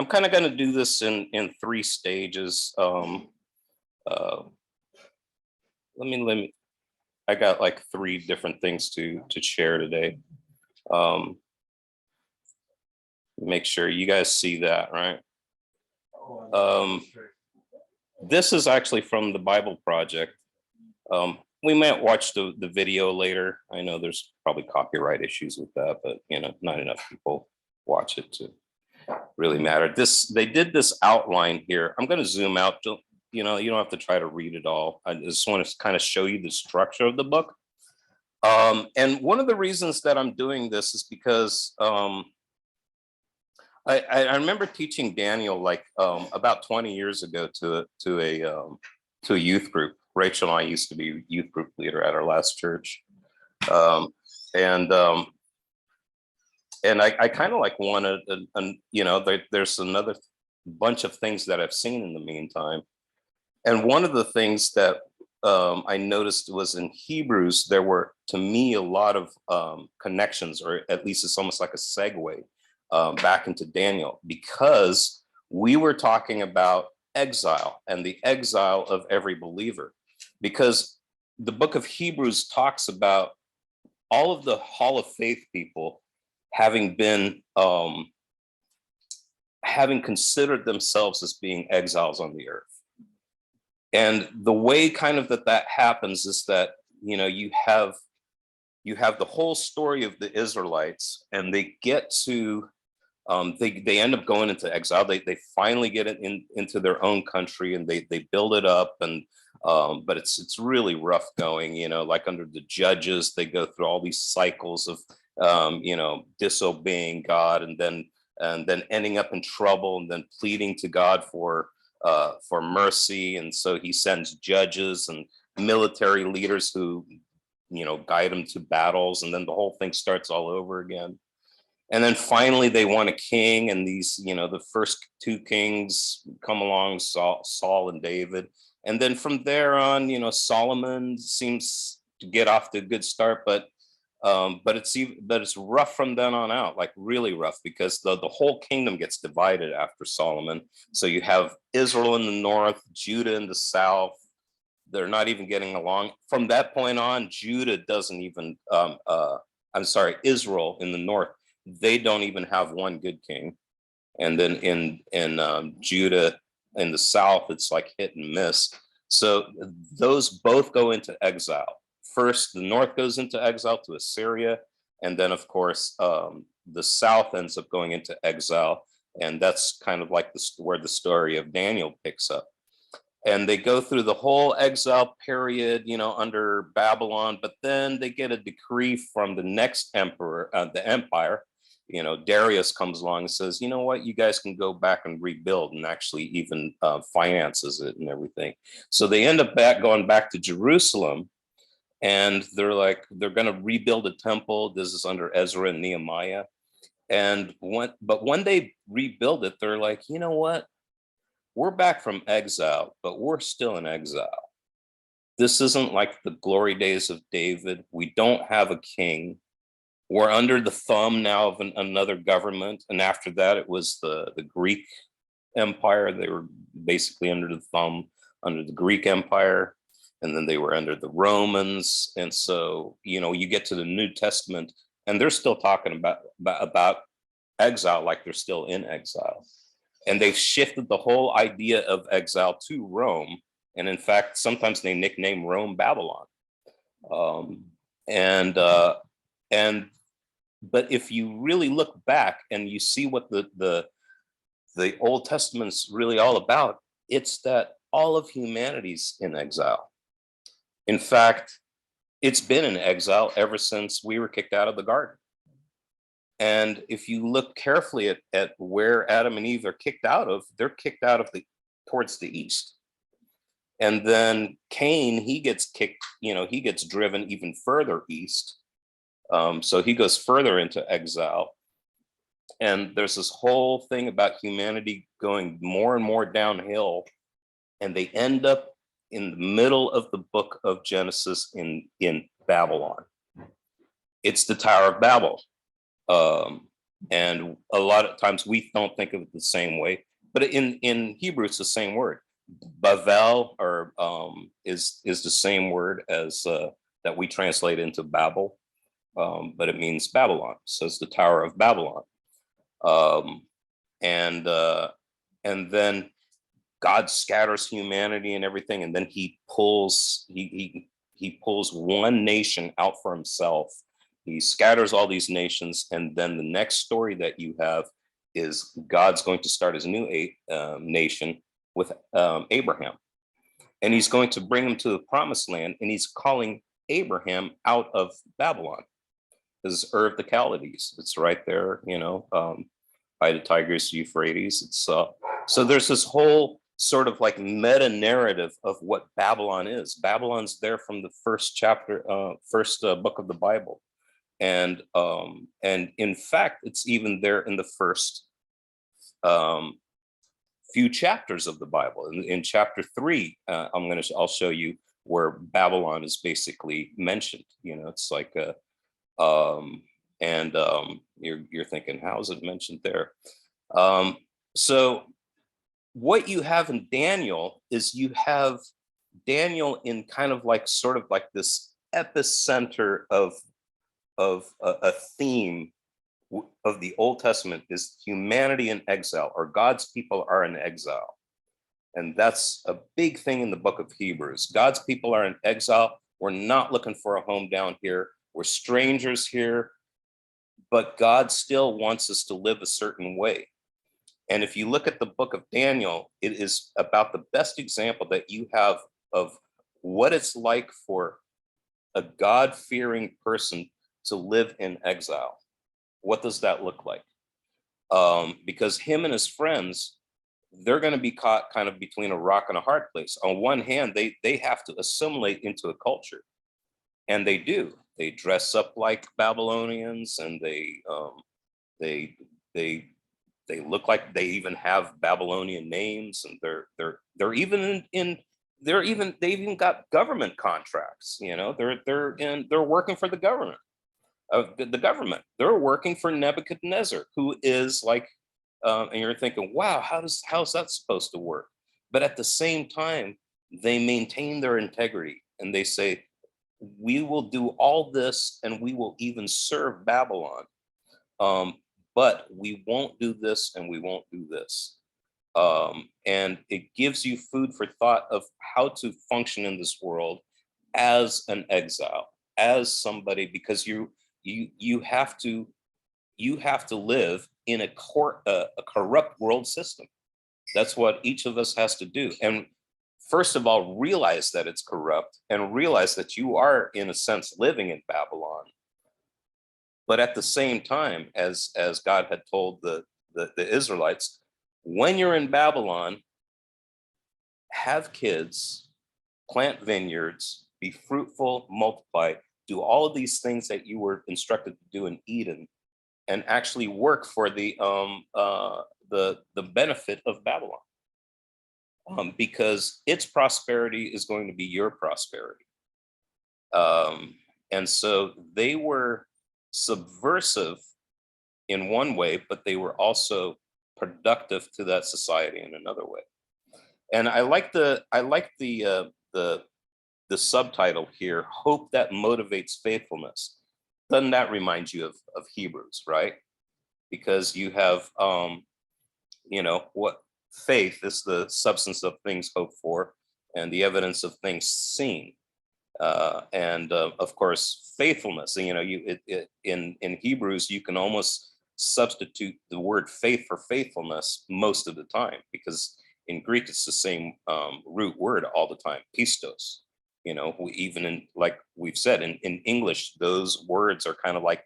I'm kind of going to do this in three stages. Uh, let me. I got like three different things to share today. Make sure you guys see that, right? This is actually from the Bible Project. We might watch the video later. I know there's probably copyright issues with that, but not enough people watch it to really matter. They did this outline here. I'm going to zoom out. You don't have to try to read it all. I just want to kind of show you the structure of the book. And one of the reasons that I'm doing this is because I remember teaching Daniel like about 20 years ago to a youth group. Rachel and I used to be youth group leader at our last church, and I kind of like wanted, there's another bunch of things that I've seen in the meantime, and one of the things that I noticed was in Hebrews there were, to me, a lot of connections, or at least it's almost like a segue back into Daniel, because we were talking about exile and the exile of every believer, because the book of Hebrews talks about all of the Hall of Faith people having been having considered themselves as being exiles on the earth. And the way kind of that happens is that you have the whole story of the Israelites, and they get to they end up going into exile. They finally get it into their own country, and they build it up, and but it's really rough going. Like under the judges, they go through all these cycles of disobeying God, and then ending up in trouble, and then pleading to God for mercy. And so he sends judges and military leaders who guide them to battles, and then the whole thing starts all over again. And then finally they want a king, and these, the first two kings come along, Saul and David. And then from there on, Solomon seems to get off to a good start, but it's rough from then on out, like really rough, because the whole kingdom gets divided after Solomon. So you have Israel in the north, Judah in the south. They're not even getting along. From that point on, Judah doesn't even, Israel in the north, they don't even have one good king. And then in Judah in the south, it's like hit and miss. So those both go into exile. First, the north goes into exile to Assyria, and then of course the south ends up going into exile, and that's kind of like where the story of Daniel picks up. And they go through the whole exile period, under Babylon, but then they get a decree from the next emperor, the empire. Darius comes along and says, what, you guys can go back and rebuild, and actually even finances it and everything. So they end up going back to Jerusalem, and they're going to rebuild a temple. This is under Ezra and Nehemiah. And when they rebuild it, they're like, what? We're back from exile, but we're still in exile. This isn't like the glory days of David. We don't have a king. We're under the thumb now of another government. And after that, it was the Greek Empire. They were basically under the thumb, under the Greek Empire. And then they were under the Romans. And so, you get to the New Testament, and they're still talking about exile like they're still in exile. And they've shifted the whole idea of exile to Rome. And in fact, sometimes they nickname Rome Babylon. But if you really look back and you see what the Old Testament's really all about, it's that all of humanity's in exile. In fact, it's been in exile ever since we were kicked out of the garden. And if you look carefully at where Adam and Eve are kicked out of, they're kicked out of towards the east. And then Cain, he gets kicked, he gets driven even further east. So he goes further into exile. And there's this whole thing about humanity going more and more downhill. And they end up in the middle of the book of Genesis in Babylon. It's the Tower of Babel. And a lot of times we don't think of it the same way, but in Hebrew, it's the same word. Bavel or is the same word as that we translate into Babel, but it means Babylon. So it's the Tower of Babylon. Um, and and then God scatters humanity and everything, and then he pulls one nation out for himself. He scatters all these nations, and then the next story that you have is God's going to start his new nation with Abraham, and he's going to bring him to the promised land, and he's calling Abraham out of Babylon. This is Ur of the Chaldees. It's right there, by the Tigris Euphrates. It's so there's this whole sort of like meta narrative of what Babylon is. Babylon's there from the first chapter, first book of the Bible, and in fact, it's even there in the first few chapters of the Bible. In chapter 3, I'll show you where Babylon is basically mentioned. It's like a you're thinking, how is it mentioned there? So what you have in Daniel is you have Daniel in kind of like sort of like this epicenter of a theme of the Old Testament is humanity in exile, or God's people are in exile. And that's a big thing in the book of Hebrews. God's people are in exile. We're not looking for a home down here. We're strangers here, but God still wants us to live a certain way. And if you look at the book of Daniel, it is about the best example that you have of what it's like for a God-fearing person to live in exile. What does that look like? Because him and his friends, they're going to be caught kind of between a rock and a hard place. On one hand, they have to assimilate into a culture, and they do. They dress up like Babylonians, and they look like they even have Babylonian names, and they're even they've even got government contracts. They're working for the government. The government. They're working for Nebuchadnezzar, who is like, and you're thinking, wow, how's that supposed to work? But at the same time, they maintain their integrity, and they say, we will do all this, and we will even serve Babylon, but we won't do this, and we won't do this. And it gives you food for thought of how to function in this world as an exile, as somebody, because you have to live in a corrupt world system. That's what each of us has to do. And first of all, realize that it's corrupt, and realize that you are, in a sense, living in Babylon. But at the same time, as God had told the Israelites, when you're in Babylon, have kids, plant vineyards, be fruitful, multiply, do all of these things that you were instructed to do in Eden, and actually work for the benefit of Babylon, because its prosperity is going to be your prosperity. And so they were subversive in one way, but they were also productive to that society in another way. And I like the subtitle here, hope that motivates faithfulness. Doesn't that remind you of Hebrews, right? Because you have what faith is, the substance of things hoped for and the evidence of things seen. And of course, faithfulness. In Hebrews, you can almost substitute the word faith for faithfulness most of the time, because in Greek it's the same root word all the time, pistos. Even in, like we've said, in English, those words are kind of like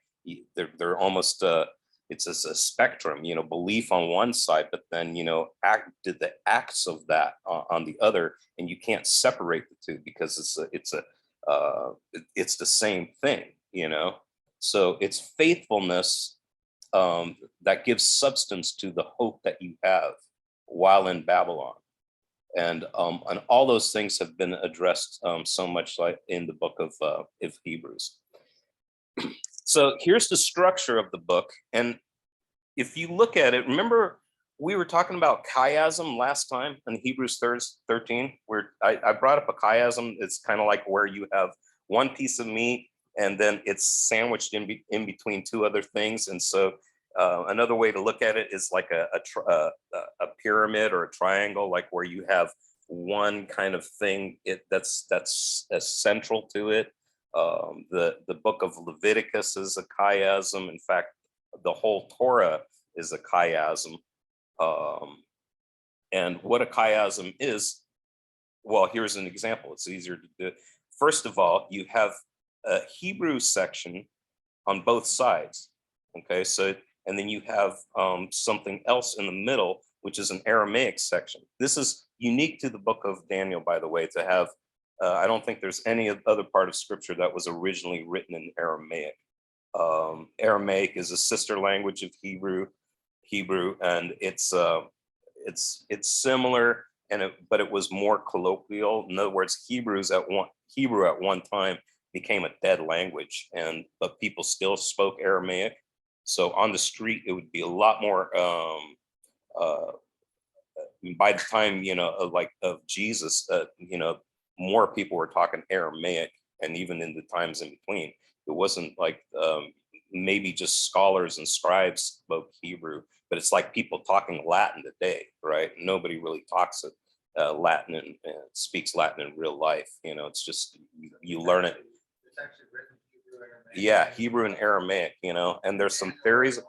they're almost it's a spectrum. Belief on one side, but then the acts of that on the other, and you can't separate the two because it's the same thing. So it's faithfulness that gives substance to the hope that you have while in Babylon. And all those things have been addressed so much like in the book of Hebrews. So here's the structure of the book. And if you look at it, remember we were talking about chiasm last time in Hebrews 13, where I brought up a chiasm. It's kind of like where you have one piece of meat and then it's sandwiched in between two other things. And so another way to look at it is like a pyramid or a triangle, like where you have one kind of thing that's central to it. The book of Leviticus is a chiasm. In fact, the whole Torah is a chiasm. And what a chiasm is, well, here's an example. It's easier to do. First of all, you have a Hebrew section on both sides. Okay, so, and then you have something else in the middle, which is an Aramaic section. This is unique to the book of Daniel, by the way, to have, I don't think there's any other part of scripture that was originally written in Aramaic. Aramaic is a sister language of Hebrew, and it's similar, but it was more colloquial. In other words, Hebrew at one time became a dead language, but people still spoke Aramaic. So on the street, it would be a lot more. By the time of Jesus, more people were talking Aramaic, and even in the times in between, it wasn't like maybe just scholars and scribes spoke Hebrew, but it's like people talking Latin today, right? Nobody really talks Latin and speaks Latin in real life. It's just you learn it. It's actually written Hebrew and Aramaic. Yeah, Hebrew and Aramaic, and there's some theories.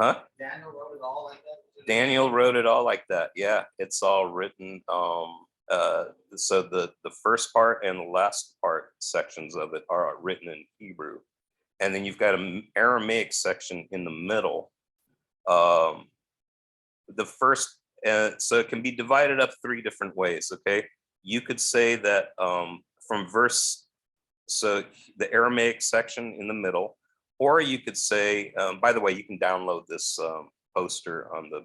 Huh? Daniel wrote it all like that? Daniel wrote it all like that. Yeah, it's all written. So the first part and the last part sections of it are written in Hebrew. And then you've got an Aramaic section in the middle. The first, so it can be divided up three different ways, okay? You could say that from verse, so the Aramaic section in the middle, or you could say, by the way, you can download this poster on the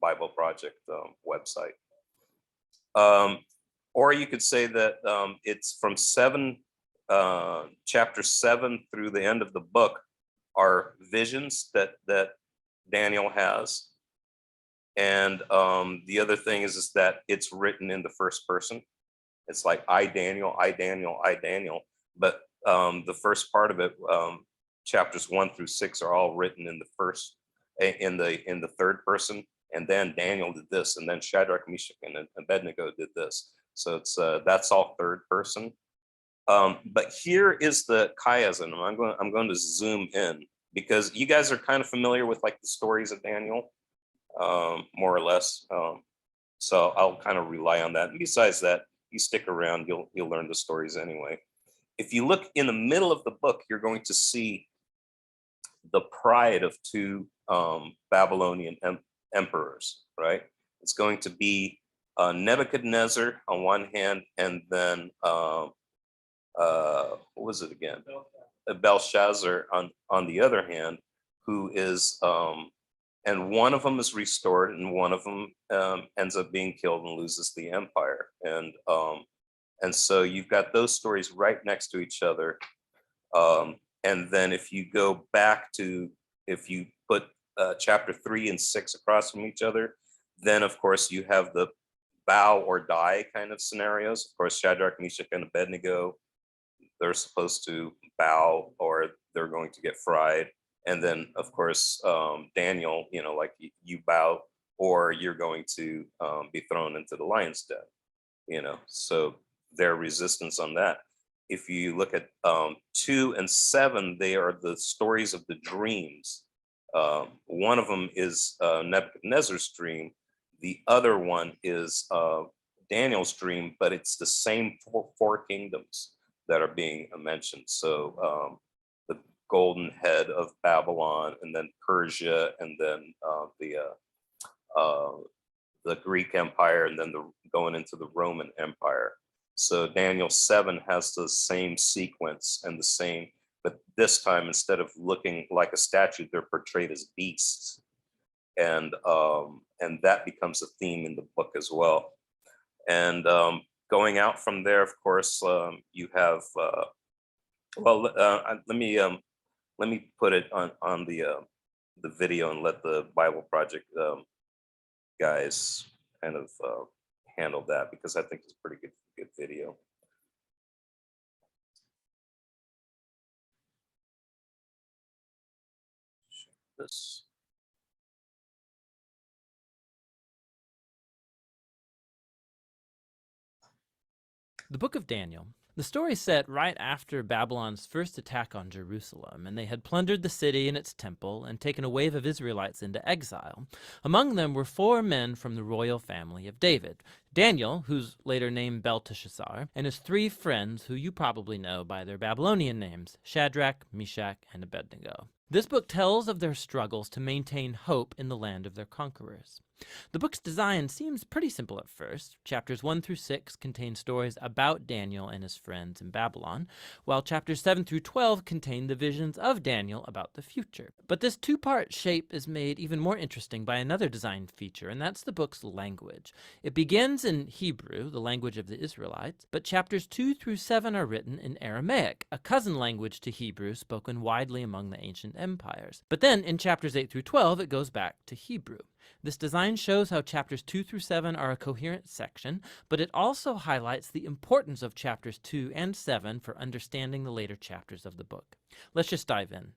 Bible Project website. Or you could say that it's from chapter 7 through the end of the book are visions that Daniel has. And the other thing is that it's written in the first person. It's like I, Daniel, I, Daniel, I, Daniel. But the first part of it, chapters 1 through 6 are all written in the third person. And then Daniel did this, and then Shadrach, Meshach, and Abednego did this. So it's that's all third person. But here is the chiasm. I'm going to zoom in because you guys are kind of familiar with like the stories of Daniel, more or less. So I'll kind of rely on that. And besides that, you stick around, you'll learn the stories anyway. If you look in the middle of the book, you're going to see the pride of two Babylonian emperors, right? It's going to be Nebuchadnezzar on one hand, and then what was it again? Belshazzar on the other hand, who is and one of them is restored, and one of them ends up being killed and loses the empire. And so you've got those stories right next to each other. And then if you go back to, if you put chapter 3 and 6 across from each other, then of course you have the bow or die kind of scenarios. Of course, Shadrach, Meshach, and Abednego, they're supposed to bow or they're going to get fried. And then of course, Daniel, like you bow or you're going to be thrown into the lion's den, so their resistance on that. If you look at 2 and 7, they are the stories of the dreams. One of them is Nebuchadnezzar's dream. The other one is Daniel's dream, but it's the same four kingdoms that are being mentioned. So the golden head of Babylon, and then Persia, and then the Greek Empire, and then going into the Roman Empire. So Daniel 7 has the same sequence and the same, but this time instead of looking like a statue, they're portrayed as beasts, and that becomes a theme in the book as well. And going out from there, of course, you have let me put it on the the video and let the Bible Project guys kind of handle that, because I think it's a pretty good video. This. The Book of Daniel. The story is set right after Babylon's first attack on Jerusalem, and they had plundered the city and its temple and taken a wave of Israelites into exile. Among them were 4 men from the royal family of David: Daniel, who's later named Belteshazzar, and his 3 friends who you probably know by their Babylonian names, Shadrach, Meshach, and Abednego. This book tells of their struggles to maintain hope in the land of their conquerors. The book's design seems pretty simple at first. Chapters 1 through 6 contain stories about Daniel and his friends in Babylon, while chapters 7 through 12 contain the visions of Daniel about the future. But this 2-part shape is made even more interesting by another design feature, and that's the book's language. It begins in Hebrew, the language of the Israelites, but chapters 2 through 7 are written in Aramaic, a cousin language to Hebrew spoken widely among the ancient empires. But then in chapters 8 through 12, it goes back to Hebrew. This design shows how chapters 2 through 7 are a coherent section, but it also highlights the importance of chapters 2 and 7 for understanding the later chapters of the book. Let's just dive in.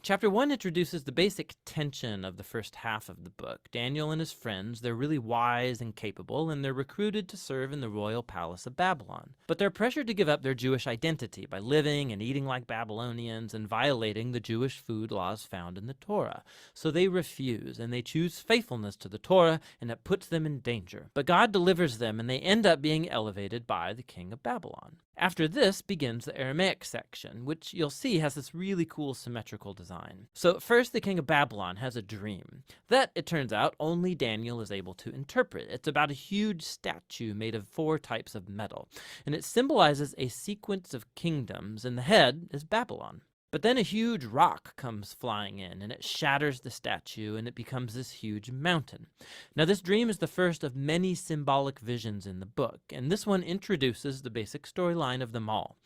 Chapter 1 introduces the basic tension of the first half of the book. Daniel and his friends, they're really wise and capable, and they're recruited to serve in the royal palace of Babylon. But they're pressured to give up their Jewish identity by living and eating like Babylonians and violating the Jewish food laws found in the Torah. So they refuse, and they choose faithfulness to the Torah, and it puts them in danger. But God delivers them, and they end up being elevated by the king of Babylon. After this begins the Aramaic section, which you'll see has this really cool symmetrical design. So first, the king of Babylon has a dream that, it turns out, only Daniel is able to interpret. It's about a huge statue made of 4 types of metal, and it symbolizes a sequence of kingdoms, and the head is Babylon. But then a huge rock comes flying in, and it shatters the statue, and it becomes this huge mountain. Now, this dream is the first of many symbolic visions in the book, and this one introduces the basic storyline of them all.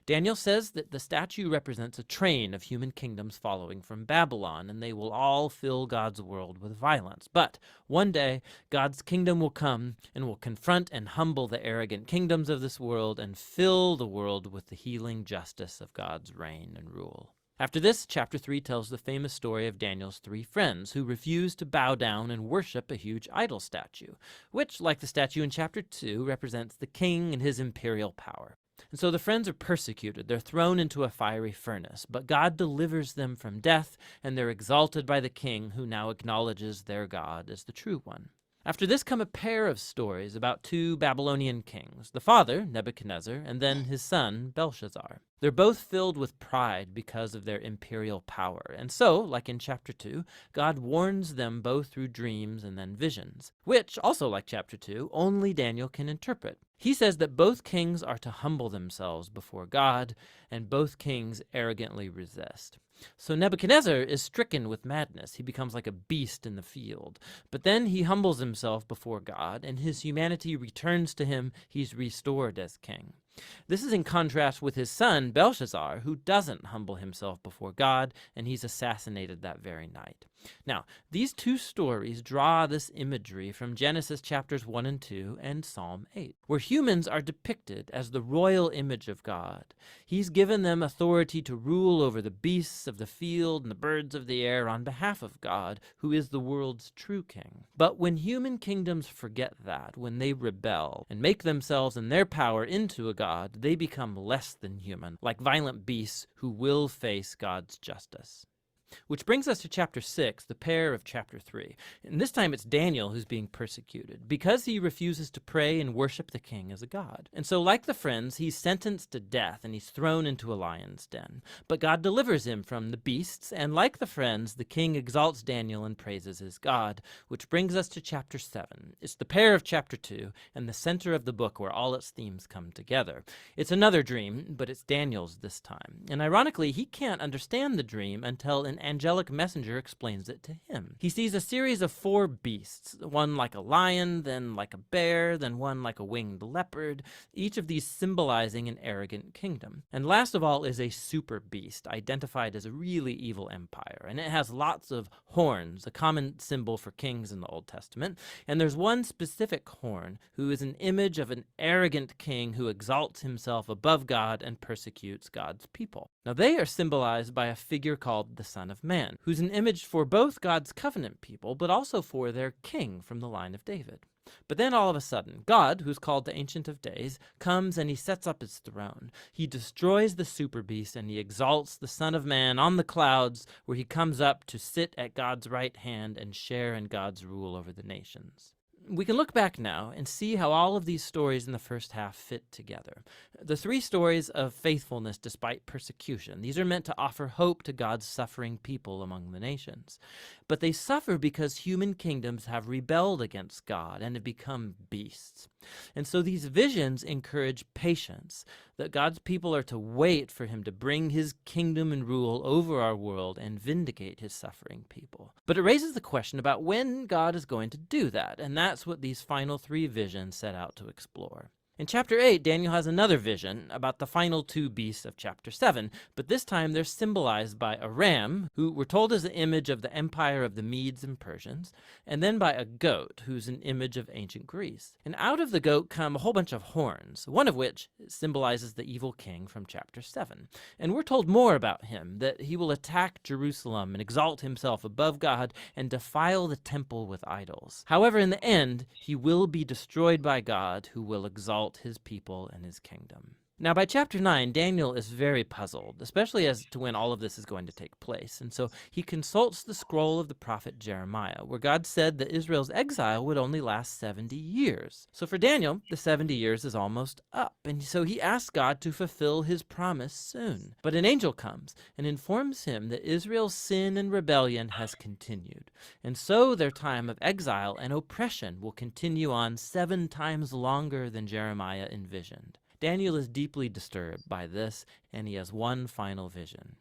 Daniel says that the statue represents a train of human kingdoms following from Babylon, and they will all fill God's world with violence. But one day, God's kingdom will come and will confront and humble the arrogant kingdoms of this world and fill the world with the healing justice of God's reign and rule. After this, chapter 3 tells the famous story of Daniel's 3 friends who refuse to bow down and worship a huge idol statue, which, like the statue in chapter 2, represents the king and his imperial power. And so the friends are persecuted. They're thrown into a fiery furnace, but God delivers them from death, and they're exalted by the king, who now acknowledges their God as the true one. After this come a pair of stories about 2 Babylonian kings, the father, Nebuchadnezzar, and then his son, Belshazzar. They're both filled with pride because of their imperial power, and so, like in chapter 2, God warns them both through dreams and then visions, which, also like chapter 2, only Daniel can interpret. He says that both kings are to humble themselves before God, and both kings arrogantly resist. So Nebuchadnezzar is stricken with madness. He becomes like a beast in the field. But then he humbles himself before God, and his humanity returns to him. He's restored as king. This is in contrast with his son, Belshazzar, who doesn't humble himself before God, and he's assassinated that very night. Now, these 2 stories draw this imagery from Genesis chapters 1 and 2 and Psalm 8, where humans are depicted as the royal image of God. He's given them authority to rule over the beasts of the field and the birds of the air on behalf of God, who is the world's true king. But when human kingdoms forget that, when they rebel and make themselves and their power into a God, they become less than human, like violent beasts who will face God's justice. Which brings us to chapter 6, the pair of chapter 3. And this time it's Daniel who's being persecuted because he refuses to pray and worship the king as a god. And so, like the friends, he's sentenced to death and he's thrown into a lion's den. But God delivers him from the beasts, and like the friends, the king exalts Daniel and praises his God, which brings us to chapter 7. It's the pair of chapter 2 and the center of the book where all its themes come together. It's another dream, but it's Daniel's this time. And ironically, he can't understand the dream until an angelic messenger explains it to him. He sees a series of 4 beasts, one like a lion, then like a bear, then one like a winged leopard, each of these symbolizing an arrogant kingdom. And last of all is a super beast, identified as a really evil empire, and it has lots of horns, a common symbol for kings in the Old Testament. And there's one specific horn who is an image of an arrogant king who exalts himself above God and persecutes God's people. Now they are symbolized by a figure called the Son of Man, who's an image for both God's covenant people, but also for their king from the line of David. But then all of a sudden, God, who's called the Ancient of Days, comes and he sets up his throne. He destroys the super beast and he exalts the Son of Man on the clouds, where he comes up to sit at God's right hand and share in God's rule over the nations. We can look back now and see how all of these stories in the first half fit together. The 3 stories of faithfulness despite persecution, these are meant to offer hope to God's suffering people among the nations. But they suffer because human kingdoms have rebelled against God and have become beasts. And so these visions encourage patience, that God's people are to wait for him to bring his kingdom and rule over our world and vindicate his suffering people. But it raises the question about when God is going to do that, and that's what these final 3 visions set out to explore. In chapter 8, Daniel has another vision about the final 2 beasts of chapter 7, but this time they're symbolized by a ram, who we're told is the image of the empire of the Medes and Persians, and then by a goat, who's an image of ancient Greece. And out of the goat come a whole bunch of horns, one of which symbolizes the evil king from chapter 7. And we're told more about him, that he will attack Jerusalem and exalt himself above God and defile the temple with idols. However, in the end, he will be destroyed by God, who will exalt his people and his kingdom. Now, by chapter 9, Daniel is very puzzled, especially as to when all of this is going to take place. And so he consults the scroll of the prophet Jeremiah, where God said that Israel's exile would only last 70 years. So for Daniel, the 70 years is almost up. And so he asks God to fulfill his promise soon. But an angel comes and informs him that Israel's sin and rebellion has continued. And so their time of exile and oppression will continue on 7 times longer than Jeremiah envisioned. Daniel is deeply disturbed by this, and he has one final vision.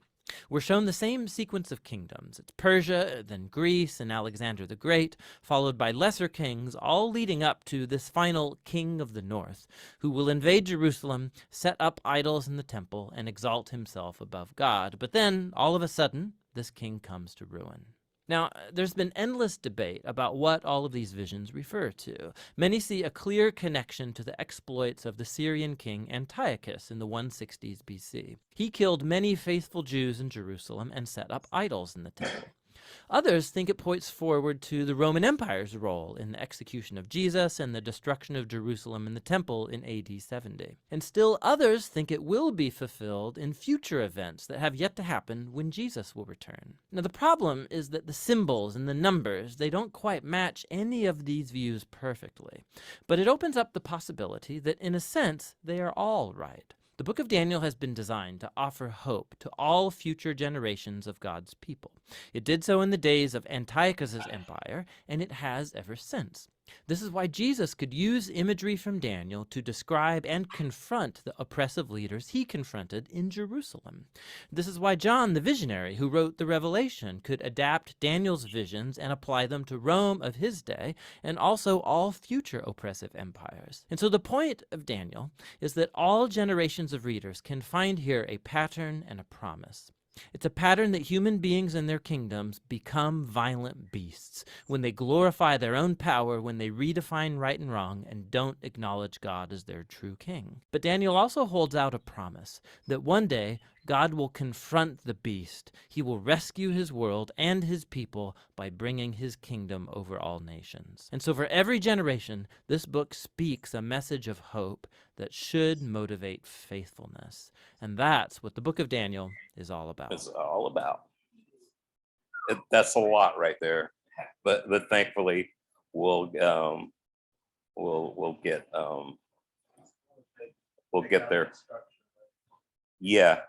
We're shown the same sequence of kingdoms. It's Persia, then Greece, and Alexander the Great, followed by lesser kings, all leading up to this final king of the north, who will invade Jerusalem, set up idols in the temple, and exalt himself above God. But then, all of a sudden, this king comes to ruin. Now, there's been endless debate about what all of these visions refer to. Many see a clear connection to the exploits of the Syrian king Antiochus in the 160s BC. He killed many faithful Jews in Jerusalem and set up idols in the temple. Others think it points forward to the Roman Empire's role in the execution of Jesus and the destruction of Jerusalem and the temple in AD 70. And still others think it will be fulfilled in future events that have yet to happen when Jesus will return. Now the problem is that the symbols and the numbers, they don't quite match any of these views perfectly. But it opens up the possibility that in a sense they are all right. The book of Daniel has been designed to offer hope to all future generations of God's people. It did so in the days of Antiochus's empire, and it has ever since. This is why Jesus could use imagery from Daniel to describe and confront the oppressive leaders he confronted in Jerusalem. This is why John, the visionary who wrote the Revelation, could adapt Daniel's visions and apply them to Rome of his day and also all future oppressive empires. And so the point of Daniel is that all generations of readers can find here a pattern and a promise. It's a pattern that human beings and their kingdoms become violent beasts when they glorify their own power, when they redefine right and wrong and don't acknowledge God as their true king. But Daniel also holds out a promise that one day God will confront the beast. He will rescue his world and his people by bringing his kingdom over all nations. And so for every generation, this book speaks a message of hope that should motivate faithfulness. And that's what the book of Daniel is all about. It's all about. That's a lot right there, but thankfully we'll get there. Yeah.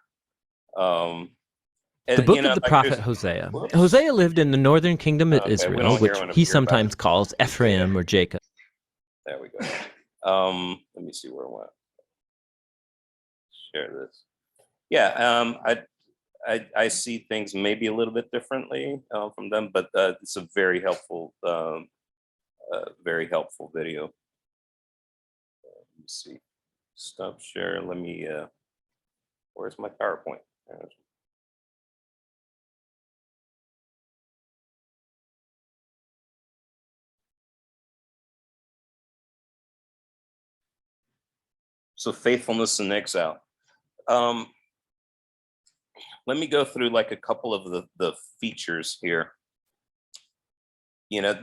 The book of the prophet Hosea. Hosea lived in the northern kingdom of Israel, which he sometimes calls Ephraim or Jacob. There we go. Let me see where I went. Share this. Yeah, I see things maybe a little bit differently from them, but it's a very helpful video. Let me see. Stop share. Let me. Where's my PowerPoint? So faithfulness in exile. Um, let me go through like a couple of the features here. You know,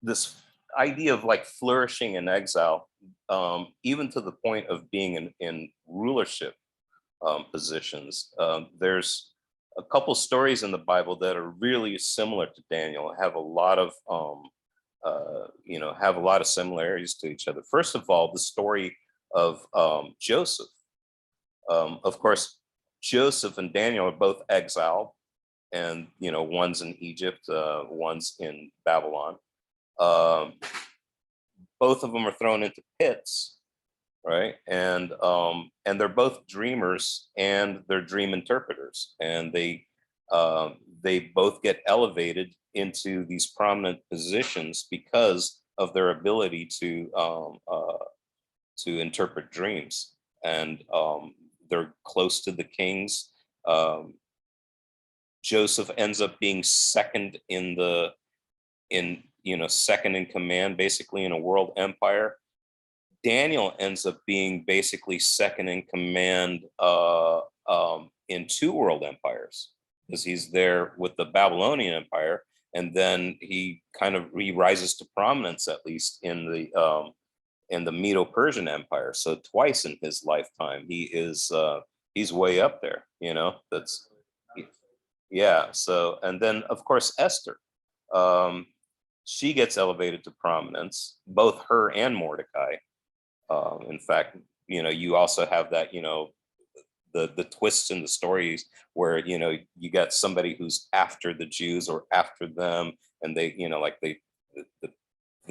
this idea of like flourishing in exile, even to the point of being in rulership positions. There's a couple stories in the Bible that are really similar to Daniel, have a lot of have a lot of similarities to each other. First of all, the story of Joseph. Of course, Joseph and Daniel are both exiled, and one's in Egypt, one's in Babylon. Both of them are thrown into pits, right? And they're both dreamers and they're dream interpreters, and they both get elevated into these prominent positions because of their ability to interpret dreams, and they're close to the kings. Joseph ends up being second second in command, basically, in a world empire. Daniel ends up being basically second in command in two world empires, because he's there with the Babylonian Empire, and then he rises to prominence, at least in the Medo-Persian Empire. So twice in his lifetime, he's way up there. That's yeah. So, and then of course Esther, she gets elevated to prominence, both her and Mordecai. In fact, you also have that, the twists in the stories where, you got somebody who's after the Jews or after them, and they, like the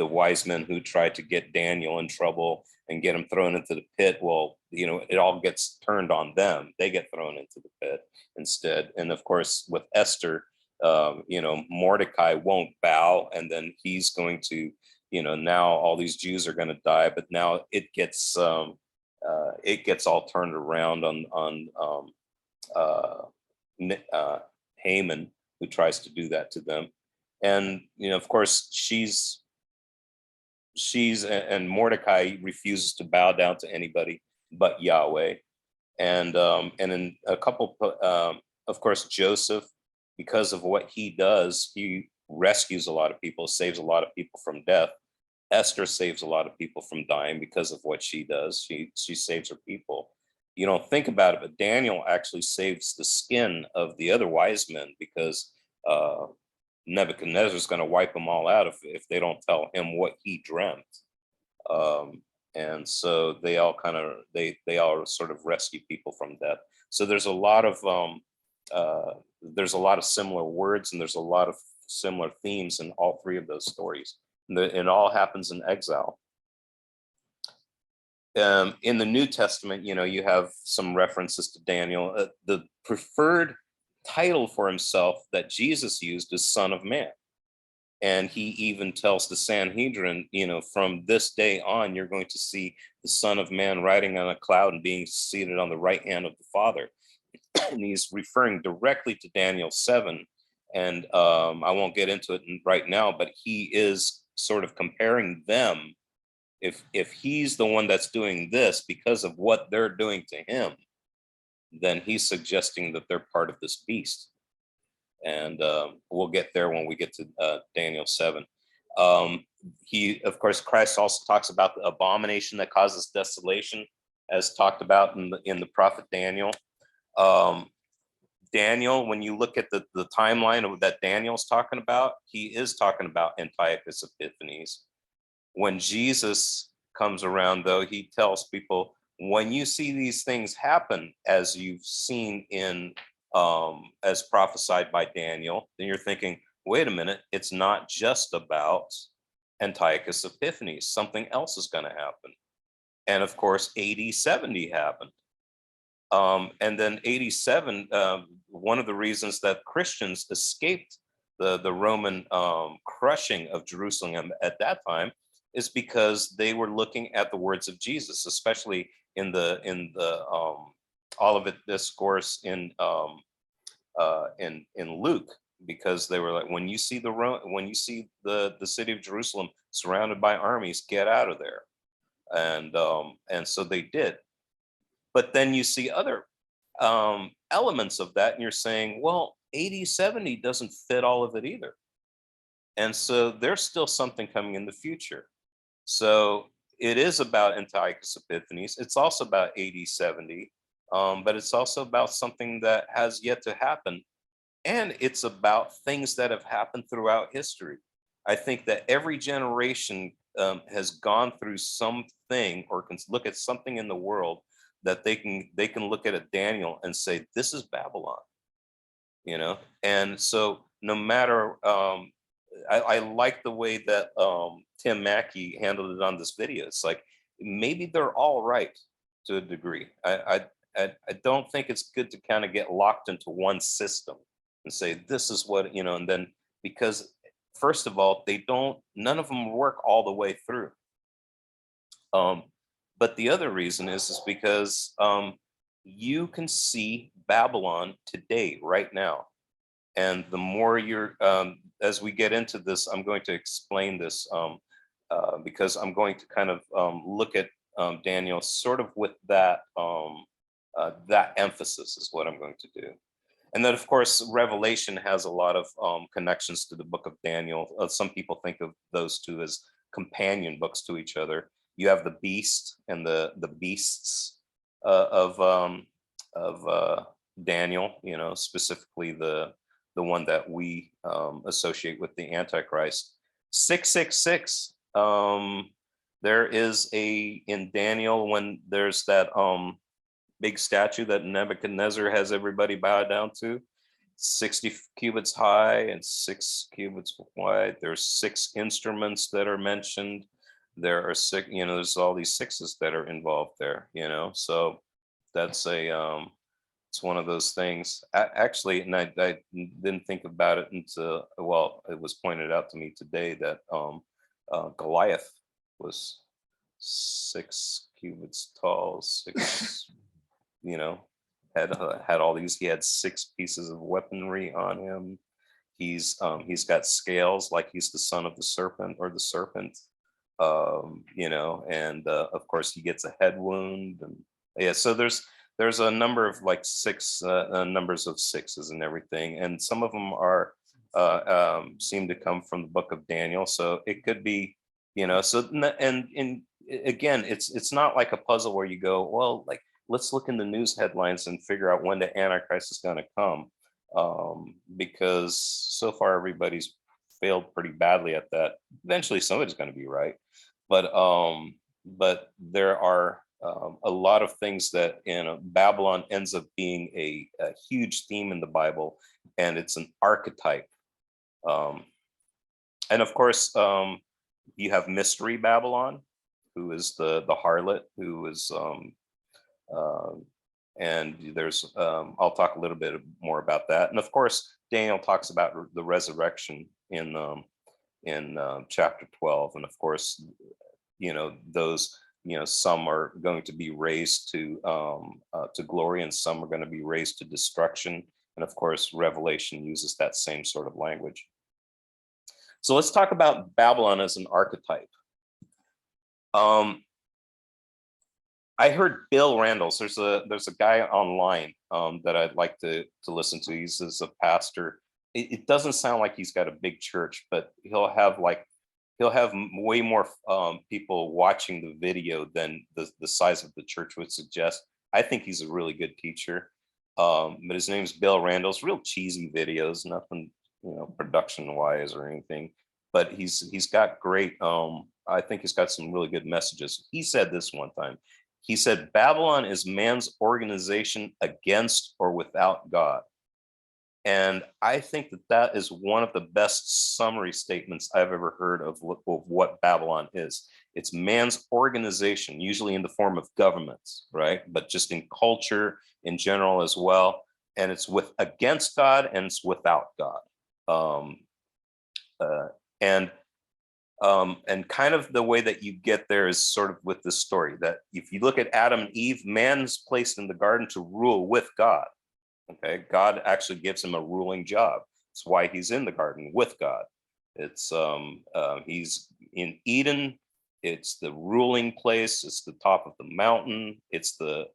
wise men who tried to get Daniel in trouble and get him thrown into the pit. Well, it all gets turned on them. They get thrown into the pit instead. And of course, with Esther, Mordecai won't bow, and then he's going to, now all these Jews are going to die, but now it gets all turned around on Haman, who tries to do that to them. And of course, and Mordecai refuses to bow down to anybody but Yahweh. And in a couple, of course, Joseph, because of what he does, he rescues a lot of people, saves a lot of people from death. Esther saves a lot of people from dying because of what she does. She saves her people. You don't think about it, but Daniel actually saves the skin of the other wise men, because Nebuchadnezzar's going to wipe them all out if they don't tell him what he dreamt. And so they all sort of rescue people from death. So there's a lot of similar words, and there's a lot of similar themes in all three of those stories. And it all happens in exile. In the New Testament, you have some references to Daniel. The preferred title for himself that Jesus used is Son of Man. And he even tells the Sanhedrin, from this day on, you're going to see the Son of Man riding on a cloud and being seated on the right hand of the Father. And he's referring directly to Daniel 7. And I won't get into it right now, but he is sort of comparing them. If he's the one that's doing this because of what they're doing to him, then he's suggesting that they're part of this beast. And we'll get there when we get to Daniel 7. Of course, Christ also talks about the abomination that causes desolation, as talked about in the prophet Daniel. Daniel, when you look at the timeline of that Daniel's talking about, he is talking about Antiochus Epiphanes. When Jesus comes around, though, he tells people, when you see these things happen, as you've seen as prophesied by Daniel, then you're thinking, wait a minute, it's not just about Antiochus Epiphanes. Something else is going to happen. And of course, AD 70 happened. And then 87, one of the reasons that Christians escaped the Roman crushing of Jerusalem at that time is because they were looking at the words of Jesus, especially in the Olivet Discourse in Luke, because they were like, when you see when you see the city of Jerusalem surrounded by armies, get out of there. And so they did. But then you see other elements of that, and you're saying, well, 80, 70 doesn't fit all of it either. And so there's still something coming in the future. So it is about Antiochus Epiphanes. It's also about 80, 70, but it's also about something that has yet to happen. And it's about things that have happened throughout history. I think that every generation has gone through something, or can look at something in the world that they can look at a Daniel and say, this is Babylon, you know. And so no matter, I like the way that Tim Mackey handled it on this video. It's like, maybe they're all right to a degree. I don't think it's good to kind of get locked into one system and say, this is what, you know. And then, because first of all, none of them work all the way through. But the other reason is because you can see Babylon today, right now. And the more as we get into this, I'm going to explain this because I'm going to kind of look at Daniel sort of with that emphasis is what I'm going to do. And then, of course, Revelation has a lot of connections to the book of Daniel. Some people think of those two as companion books to each other. You have the beast and the beasts of Daniel, you know, specifically the one that we associate with the Antichrist. 666. There is in Daniel, when there's that big statue that Nebuchadnezzar has everybody bow down to, 60 cubits high and 6 cubits wide. There's 6 instruments that are mentioned. There are 6, you know, there's all these sixes that are involved there, you know. So that's it's one of those things. Actually, and I didn't think about it until, well, it was pointed out to me today that Goliath was 6 cubits tall, 6, you know, had all these. He had 6 pieces of weaponry on him. He's got scales, like he's the son of the serpent, or the serpent. You know, and of course he gets a head wound, and yeah. So there's a number of like 6 numbers of 6s and everything, and some of them are seem to come from the book of Daniel. So it could be, you know. So and again, it's not like a puzzle where you go, well, like, let's look in the news headlines and figure out when the Antichrist is going to come, because so far everybody's failed pretty badly at that. Eventually somebody's going to be right, but there are a lot of things that, you know, Babylon ends up being a huge theme in the Bible, and it's an archetype. And of course, you have Mystery Babylon, who is the harlot, who is and there's I'll talk a little bit more about that. And of course, Daniel talks about the resurrection in chapter 12. And of course, you know, those, you know, some are going to be raised to glory, and some are going to be raised to destruction. And of course, Revelation uses that same sort of language. So let's talk about Babylon as an archetype. I heard Bill Randalls. There's a guy online that I'd like to listen to. He's a pastor. It doesn't sound like he's got a big church, but he'll have way more people watching the video than the size of the church would suggest. I think he's a really good teacher. But his name's Bill Randalls. Real cheesy videos, nothing, you know, production wise or anything. But he's got great. I think he's got some really good messages. He said this one time. He said, Babylon is man's organization against or without God. And I think that that is one of the best summary statements I've ever heard of what Babylon is. It's man's organization, usually in the form of governments, right? But just in culture in general as well. And it's with against God and it's without God. Um, uh, and and kind of the way that you get there is sort of with this story that if you look at Adam and Eve, man's placed in the garden to rule with God. Okay, God actually gives him a ruling job. That's why he's in the garden with God. It's he's in Eden. It's the ruling place. It's the top of the mountain. It's the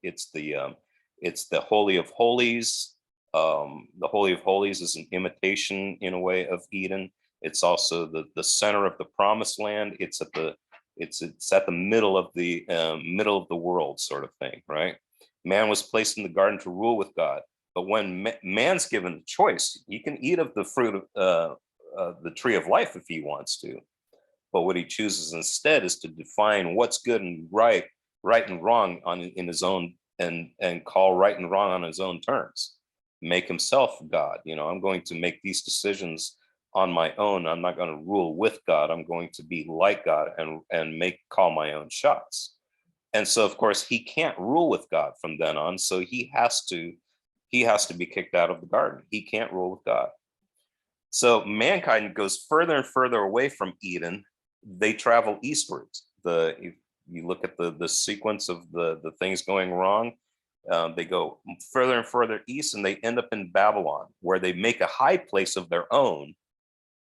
Holy of Holies. The Holy of Holies is an imitation in a way of Eden. It's also the center of the promised land. It's at the middle of the world sort of thing, right? Man was placed in the garden to rule with God. But when man's given the choice, he can eat of the fruit of the tree of life if he wants to. But what he chooses instead is to define what's good and right and wrong in his own, and call right and wrong on his own terms. Make himself God. I'm going to make these decisions on my own. I'm not going to rule with God. I'm going to be like God and call my own shots. And so, of course, he can't rule with God from then on. So he has to be kicked out of the garden. He can't rule with God. So mankind goes further and further away from Eden. They travel eastwards. If you look at the sequence of the things going wrong, they go further and further east, and they end up in Babylon, where they make a high place of their own,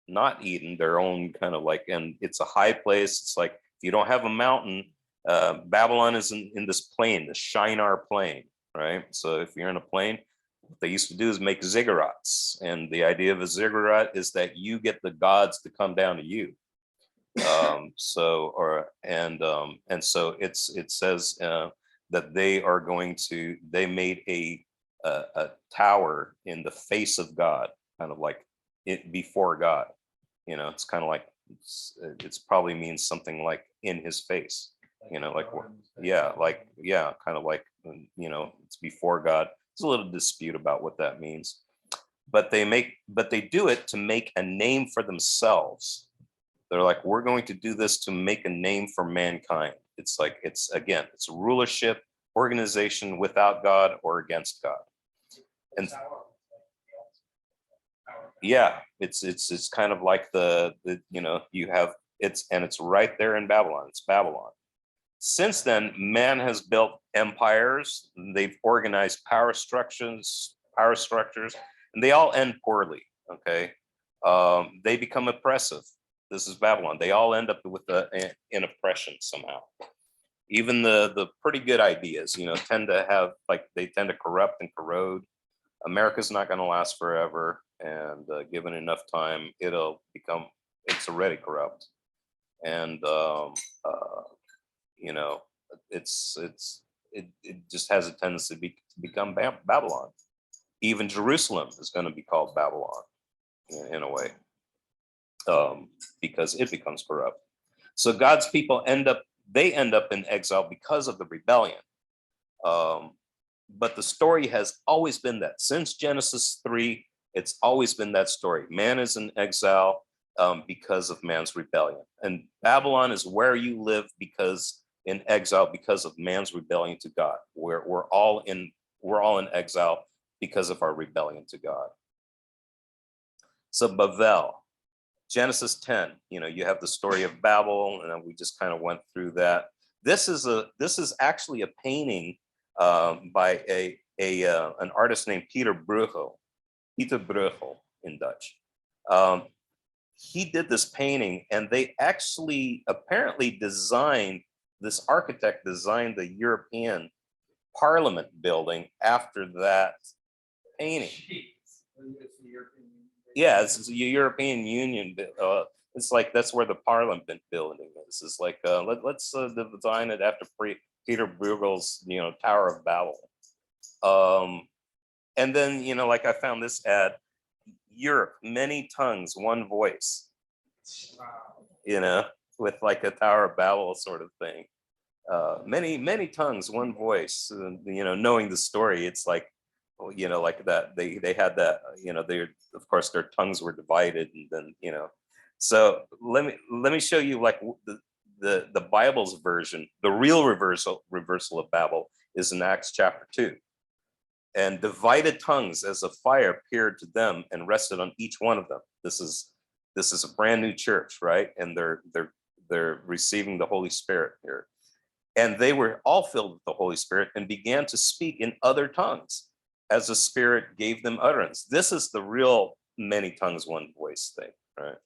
not Eden, their own kind of like, and it's a high place. It's like if you don't have a mountain, Babylon is in this plain, the Shinar plain, right? So if you're in a plain, what they used to do is make ziggurats, and the idea of a ziggurat is that you get the gods to come down to you. So it says that they made a tower in the face of God, kind of like it before God. It's kind of like it's probably means something like in his face. Kind of like it's before God. There's a little dispute about what that means, but they do it to make a name for themselves. They're like, we're going to do this to make a name for mankind. It's like it's rulership, organization without God or against God. And yeah, it's kind of like you have it's right there in Babylon. It's Babylon. Since then, man has built empires. They've organized power structures, and they all end poorly. Okay, they become oppressive. This is Babylon. They all end up with in oppression somehow. Even the pretty good ideas, tend to corrupt and corrode. America's not going to last forever, and given enough time, it's already corrupt, and you know, it just has a tendency to become Babylon. Even Jerusalem is going to be called Babylon in a way, because it becomes corrupt. So God's people end up in exile because of the rebellion. But the story has always been that since Genesis 3, it's always been that story. Man is in exile because of man's rebellion, and Babylon is where you live in exile because of man's rebellion to God. We're all in exile because of our rebellion to God. So Bavel, Genesis 10, you have the story of Babel, and we just kind of went through that. This is actually a painting by an artist named Peter Bruegel in Dutch. He did this painting, and they actually apparently this architect designed the European Parliament building after that painting. Yeah, it's a European Union. It's like that's where the Parliament building is. It's like let's design it after Peter Bruegel's Tower of Babel. And then like I found this ad, Europe, many tongues, one voice. With like a Tower of Babel sort of thing. Many tongues, one voice. Knowing the story, it's like you know, like that. They had that, you know, they, of course, their tongues were divided, and then, you know. So let me show you like the Bible's version. The real reversal of Babel is in Acts chapter 2. And divided tongues as a fire appeared to them and rested on each one of them. This is a brand new church, right? And they're receiving the Holy Spirit here. And they were all filled with the Holy Spirit and began to speak in other tongues as the Spirit gave them utterance. This is the real many tongues, one voice thing, right?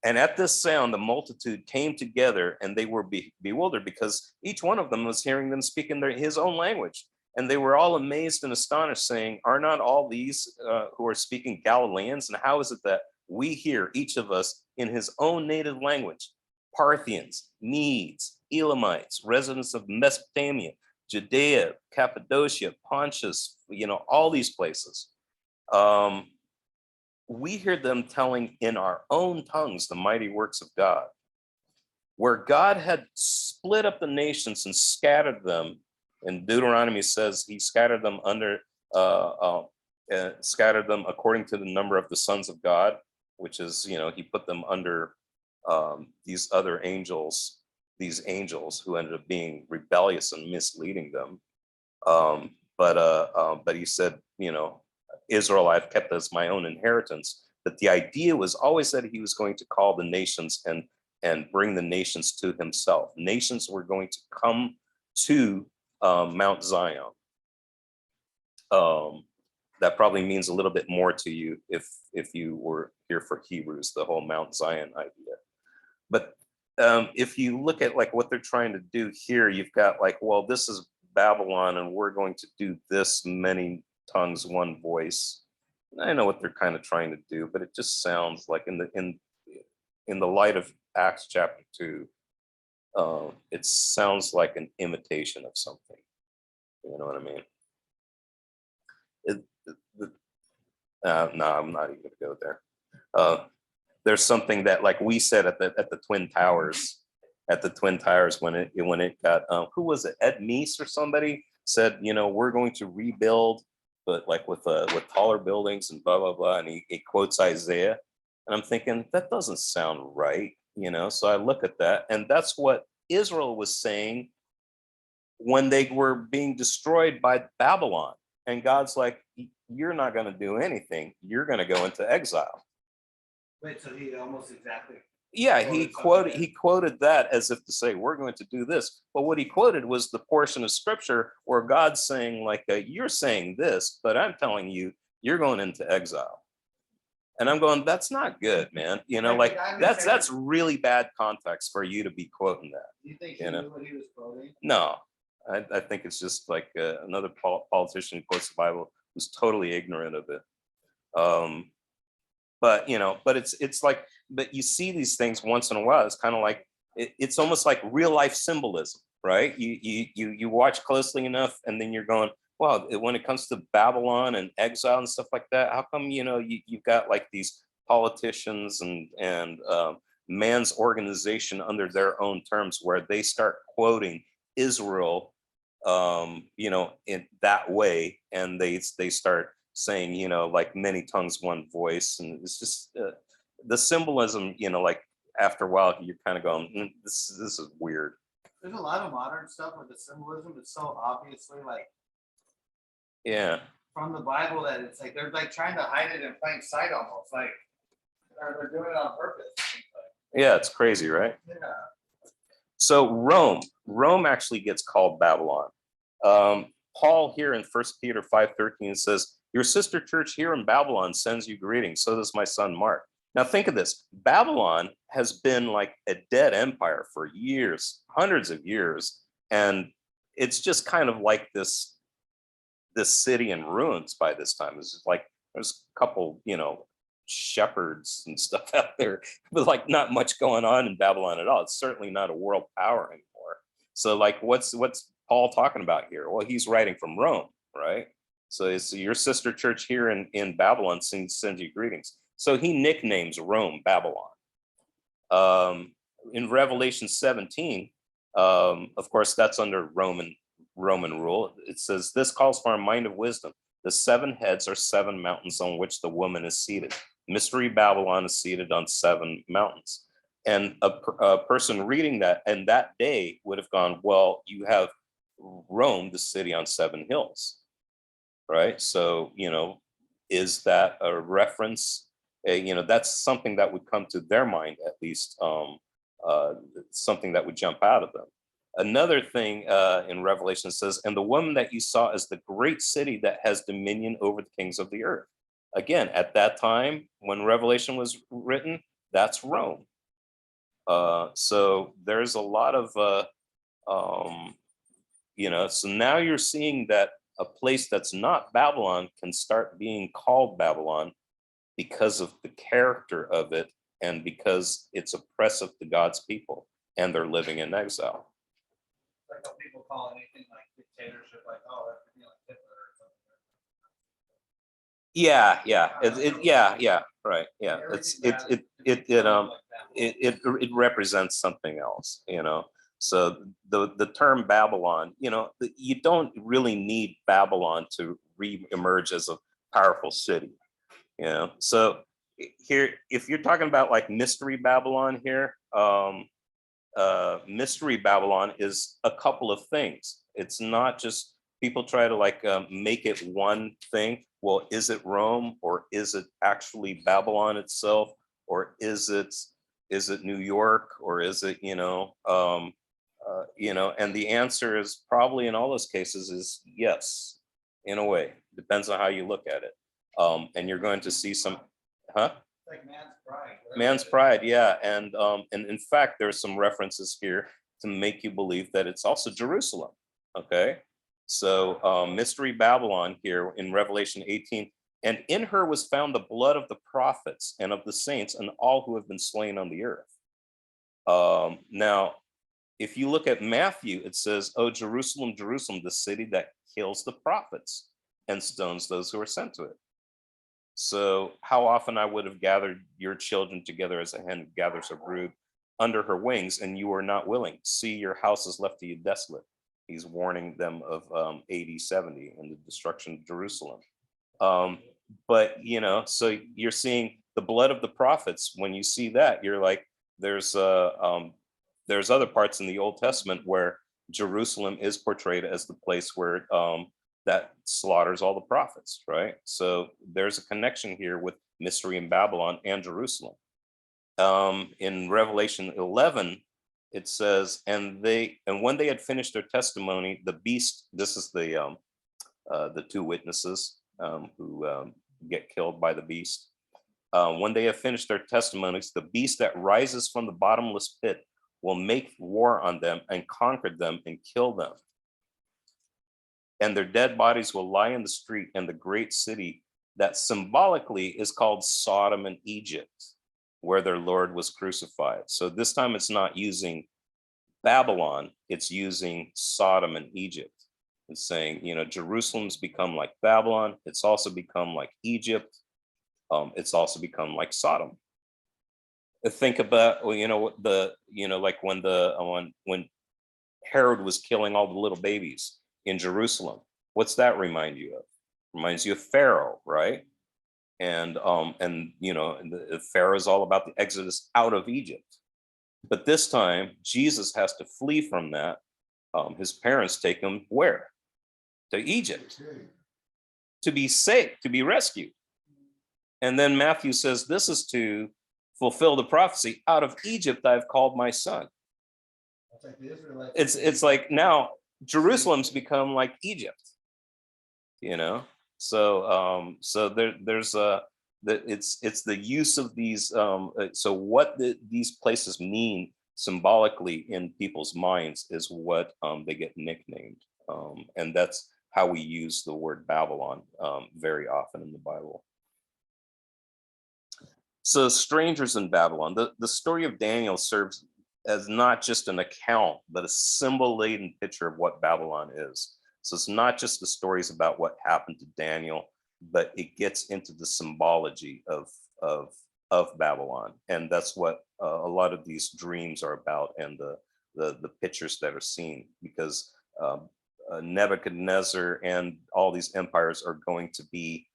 And at this sound, the multitude came together, and they were bewildered because each one of them was hearing them speak in his own language. And they were all amazed and astonished, saying, "Are not all these who are speaking Galileans? And how is it that we hear, each of us, in his own native language? Parthians, Medes, Elamites, residents of Mesopotamia, Judea, Cappadocia, Pontus, you know, all these places. We hear them telling in our own tongues the mighty works of God." Where God had split up the nations and scattered them, and Deuteronomy says he scattered them scattered them according to the number of the sons of God, which is, you know, he put them under these other angels, these angels who ended up being rebellious and misleading them. But he said, you know, Israel I've kept as my own inheritance. But the idea was always that he was going to call the nations and bring the nations to himself. Nations were going to come to Mount Zion. That probably means a little bit more to you if you were here for Hebrews, the whole Mount Zion idea. But if you look at like what they're trying to do here, you've got like, well, this is Babylon, and we're going to do this many tongues, one voice. I know what they're kind of trying to do, but it just sounds like in the light of Acts chapter 2, it sounds like an imitation of something. You know what I mean? No, I'm not even gonna go there. There's something that, like we said at the Twin Towers, when it got who was it? Ed Meese or somebody said, you know, we're going to rebuild, but like with taller buildings and blah blah blah, and he quotes Isaiah, and I'm thinking that doesn't sound right, you know. So I look at that, and that's what Israel was saying when they were being destroyed by Babylon, and God's like, you're not going to do anything. You're going to go into exile. Wait, so he almost exactly. Yeah, he quoted that as if to say, we're going to do this. But what he quoted was the portion of scripture where God's saying, like, you're saying this, but I'm telling you, you're going into exile. And I'm going, that's not good, man. You know, like that's really bad context for you to be quoting that. Do you think he knew what he was quoting? No, I think it's just like another politician quotes the Bible who's totally ignorant of it. But you know, but it's like, but you see these things once in a while. It's kind of like it's almost like real life symbolism, right? You watch closely enough, and then you're going, wow. When it comes to Babylon and exile and stuff like that, how come, you know, you've got like these politicians and man's organization under their own terms where they start quoting Israel, you know, in that way, and they start saying, you know, like many tongues, one voice, and it's just the symbolism, you know, like after a while you're kind of going, this is weird. There's a lot of modern stuff where the symbolism is so obviously like, yeah, from the Bible that it's like they're like trying to hide it in plain sight almost, like they're doing it on purpose. Yeah, it's crazy, right? Yeah. So Rome actually gets called Babylon. Paul here in 1 Peter 5:13 says, your sister church here in Babylon sends you greetings. So does my son Mark. Now think of this. Babylon has been like a dead empire for years, hundreds of years. And it's just kind of like this city in ruins by this time. It's just like there's a couple, you know, shepherds and stuff out there, but like not much going on in Babylon at all. It's certainly not a world power anymore. So like what's Paul talking about here? Well, he's writing from Rome, right? So it's your sister church here in Babylon sends you greetings. So he nicknames Rome Babylon. In Revelation 17, of course, that's under Roman rule. It says, this calls for a mind of wisdom. The 7 heads are 7 mountains on which the woman is seated. Mystery Babylon is seated on 7 mountains. And a person reading that in that day would have gone, well, you have Rome, the city on 7 hills, right? So, is that a reference? That's something that would come to their mind, at least, something that would jump out of them. Another thing in Revelation says, and the woman that you saw is the great city that has dominion over the kings of the earth. Again, at that time when Revelation was written, that's Rome. So there's a lot of, so now you're seeing that a place that's not Babylon can start being called Babylon because of the character of it and because it's oppressive to God's people and they're living in exile. Like how people call anything like dictatorship, like, oh, that could be like Hitler or something. Yeah, right. Yeah, it represents something else, So the term Babylon, you don't really need Babylon to re-emerge as a powerful city, So here, if you're talking about like Mystery Babylon here, Mystery Babylon is a couple of things. It's not just people try to like make it one thing. Well, is it Rome or is it actually Babylon itself, or is it New York, or is it and the answer is probably in all those cases is yes, in a way. Depends on how you look at it. And you're going to see some, huh? Like man's pride. Man's pride, yeah, and in fact, there's some references here to make you believe that it's also Jerusalem. Okay, so Mystery Babylon here in Revelation 18, and in her was found the blood of the prophets and of the saints and all who have been slain on the earth. Now, if you look at Matthew, it says, "Oh, Jerusalem, Jerusalem, the city that kills the prophets and stones those who are sent to it." So how often I would have gathered your children together as a hen gathers her brood under her wings, and you are not willing. See, your house is left to you desolate. He's warning them of AD 70 and the destruction of Jerusalem. But, so you're seeing the blood of the prophets. When you see that, you're like, there's other parts in the Old Testament where Jerusalem is portrayed as the place where that slaughters all the prophets, right? So there's a connection here with Mystery in Babylon and Jerusalem. In Revelation 11, it says, and when they had finished their testimony, the beast, this is the 2 witnesses who get killed by the beast. When they have finished their testimonies, the beast that rises from the bottomless pit will make war on them and conquer them and kill them. And their dead bodies will lie in the street in the great city that symbolically is called Sodom and Egypt, where their Lord was crucified. So this time it's not using Babylon, it's using Sodom and Egypt. It's saying, Jerusalem's become like Babylon. It's also become like Egypt. It's also become like Sodom. Think about, like when Herod was killing all the little babies in Jerusalem. What's that remind you of? Reminds you of Pharaoh, right? And the Pharaoh is all about the exodus out of Egypt. But this time, Jesus has to flee from that. His parents take him where? To Egypt, to be saved, to be rescued. And then Matthew says, this is to fulfill the prophecy, out of Egypt I've called my son. It's like now Jerusalem's become like Egypt, So there's it's the use of these. So what these places mean symbolically in people's minds is what they get nicknamed, and that's how we use the word Babylon very often in the Bible. So strangers in Babylon. The story of Daniel serves as not just an account, but a symbol-laden picture of what Babylon is. So it's not just the stories about what happened to Daniel, but it gets into the symbology of Babylon, and that's what a lot of these dreams are about, and the pictures that are seen, because Nebuchadnezzar and all these empires are going to be,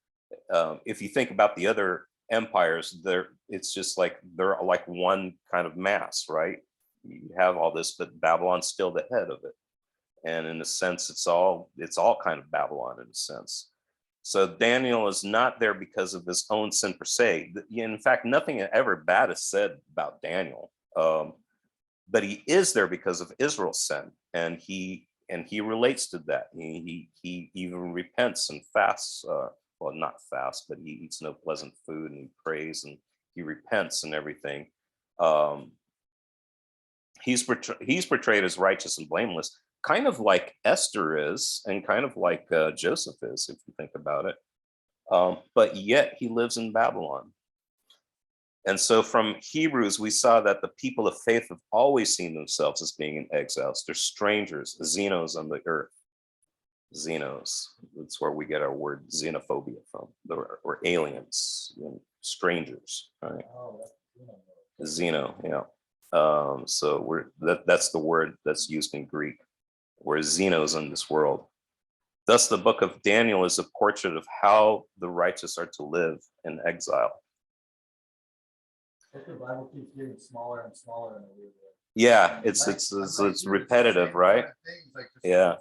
if you think about the other empires, it's just like they're like one kind of mass, right? You have all this, but Babylon's still the head of it. And in a sense, it's all kind of Babylon in a sense. So Daniel is not there because of his own sin per se. In fact, nothing ever bad is said about Daniel. But he is there because of Israel's sin, and he relates to that. He even repents and fasts. Well, not fast, but he eats no pleasant food, and he prays and he repents and everything. He's portrayed as righteous and blameless, kind of like Esther is, and kind of like Joseph is, if you think about it. But yet he lives in Babylon. And so from Hebrews, we saw that the people of faith have always seen themselves as being in exiles. They're strangers, xenos on the earth. Xenos, that's where we get our word xenophobia from. We're aliens, strangers, right? Xeno, yeah. So that's the word that's used in Greek. We're xenos in this world. Thus, the book of Daniel is a portrait of how the righteous are to live in exile. The Bible keeps getting smaller and smaller in a weird way. Yeah, it's repetitive, right? Yeah.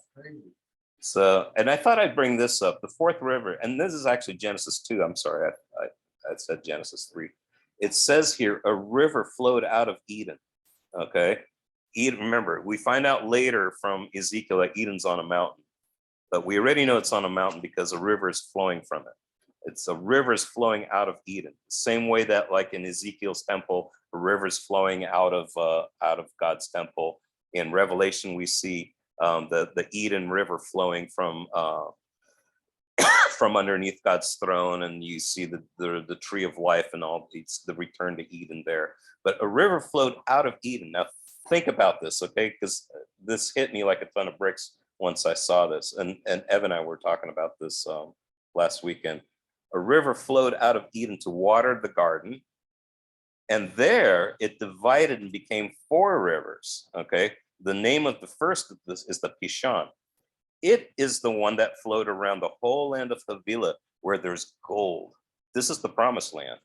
So, and I thought I'd bring this up, the fourth river, and this is actually Genesis 2. I'm sorry, I said Genesis 3. It says here, a river flowed out of Eden. Okay. Eden, remember, we find out later from Ezekiel that Eden's on a mountain, but we already know it's on a mountain because a river is flowing from it. It's a river is flowing out of Eden. Same way that, like in Ezekiel's temple, a river is flowing out of God's temple. In Revelation, we see the Eden River flowing from from underneath God's throne, and you see the tree of life and all. It's the return to Eden there. But a river flowed out of Eden. Now think about this, okay? Because this hit me like a ton of bricks once I saw this, and Evan and I were talking about this last weekend. A river flowed out of Eden to water the garden, and there it divided and became 4 rivers, okay? The name of the first of this is the Pishon. It is the one that flowed around the whole land of Havilah, where there's gold. This is the promised land,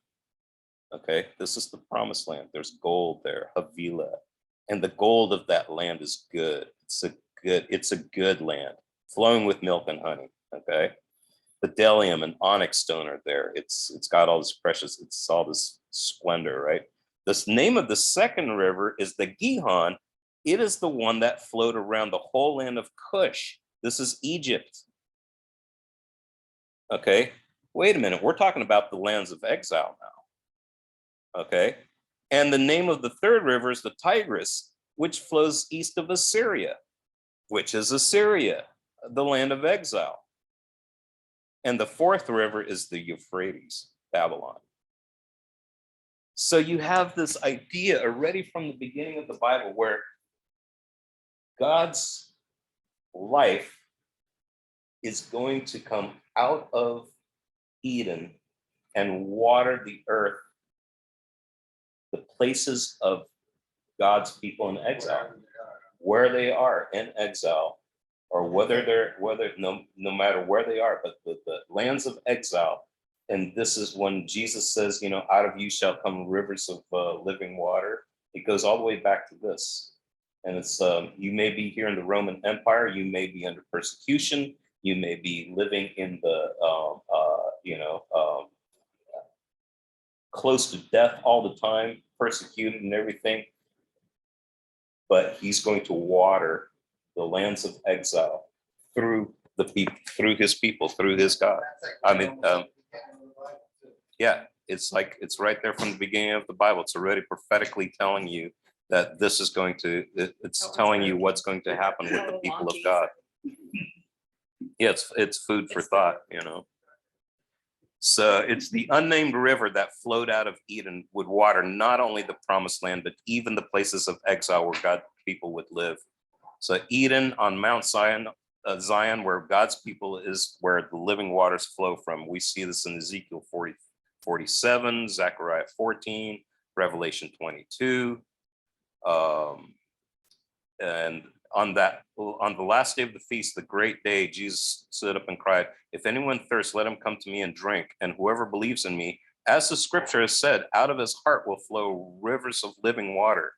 okay? This is the promised land. There's gold there, Havilah. And the gold of that land is good. It's a good land, flowing with milk and honey, okay? Bdellium and onyx stone are there. It's got all this precious, it's all this splendor, right? The name of the second river is the Gihon. It is the one that flowed around the whole land of Cush. This is Egypt. Okay, wait a minute. We're talking about the lands of exile now. Okay, and the name of the third river is the Tigris, which flows east of Assyria, which is Assyria, the land of exile. And the fourth river is the Euphrates, Babylon. So you have this idea already from the beginning of the Bible where God's life is going to come out of Eden and water the earth, the places of God's people in exile, where they are in exile, or no matter where they are, but the lands of exile. And this is when Jesus says, out of you shall come rivers of living water. It goes all the way back to this. And it's, you may be here in the Roman Empire, you may be under persecution, you may be living in the, close to death all the time, persecuted and everything. But he's going to water the lands of exile through the people, through his people, through his God. I mean, yeah, it's right there from the beginning of the Bible. It's already prophetically telling you that this is it's telling you what's going to happen with the people of God. Yeah, it's food for thought, So it's the unnamed river that flowed out of Eden would water not only the promised land, but even the places of exile where God's people would live. So Eden on Mount Zion, where God's people is, where the living waters flow from. We see this in Ezekiel 47, Zechariah 14, Revelation 22. And on the last day of the feast, the great day, Jesus stood up and cried, "If anyone thirsts, let him come to me and drink. And whoever believes in me, as the scripture has said, out of his heart will flow rivers of living water."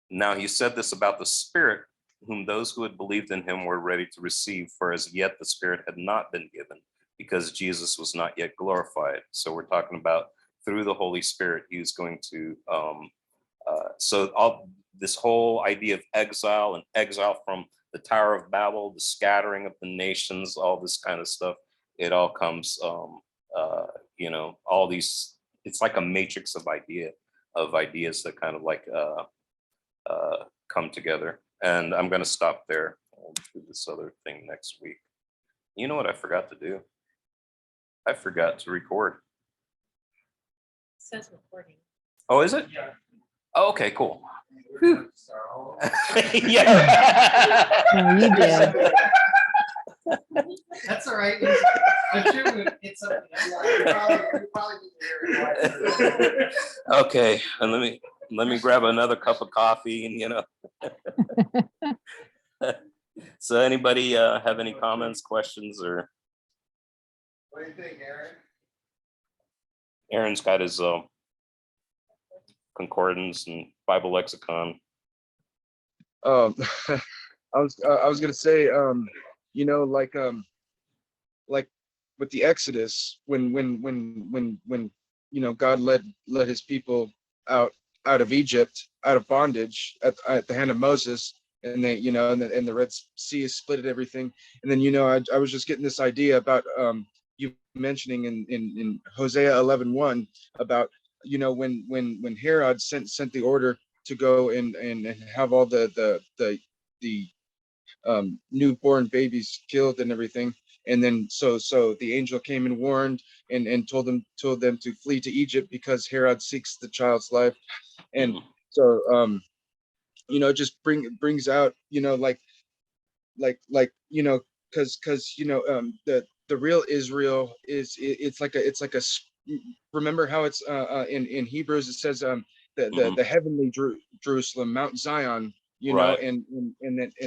Now he said this about the Spirit, whom those who had believed in him were ready to receive, for as yet the Spirit had not been given, because Jesus was not yet glorified. So we're talking about through the Holy Spirit, he's going to, so all this whole idea of exile and exile from the Tower of Babel, the scattering of the nations, all this kind of stuff, it all comes, all these, it's like a matrix of ideas that kind of like come together. And I'm going to stop there. I'll do this other thing next week. You know what I forgot to do? I forgot to record. Says recording. Oh, is it? Yeah. Oh, okay, cool. Yeah. Yeah. No, you did. That's all right. I'm sure it's a, we probably need to hear it. Okay, and let me grab another cup of coffee and So anybody have any comments, questions, or What do you think, Aaron? Aaron's got his concordance and Bible lexicon. I was gonna say, like with the Exodus, when God led his people out of Egypt, out of bondage at the hand of Moses, and they, and the Red Sea is split and everything. And then, I was just getting this idea about you mentioning in Hosea 11:1 about, when Herod sent the order to go and have all the newborn babies killed and everything. And then so the angel came and warned and told them to flee to Egypt because Herod seeks the child's life. And so it just brings out, because the real Israel it's like a remember how it's in Hebrews it says the heavenly Jerusalem, Mount Zion, Right. and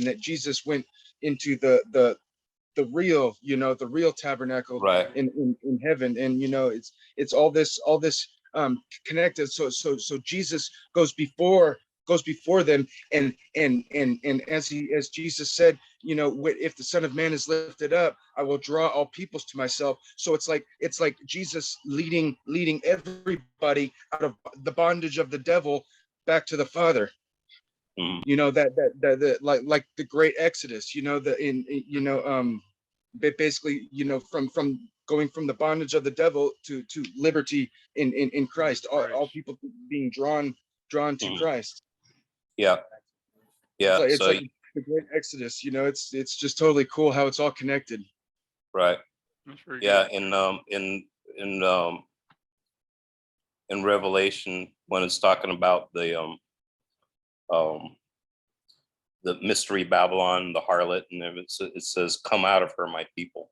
that Jesus went into the real, the real tabernacle Right. in heaven. And it's all this connected. So Jesus goes before them, and as Jesus said, if the Son of Man is lifted up, I will draw all peoples to myself. So it's like Jesus leading everybody out of the bondage of the devil back to the Father. That like the great Exodus, basically, from going from the bondage of the devil to liberty in Christ, all people being drawn to Christ. Yeah. It's So like the great Exodus, it's just totally cool how it's all connected. right. That's very Yeah. good. In Revelation, when it's talking about the mystery Babylon, the harlot, and it says, "Come out of her, my people."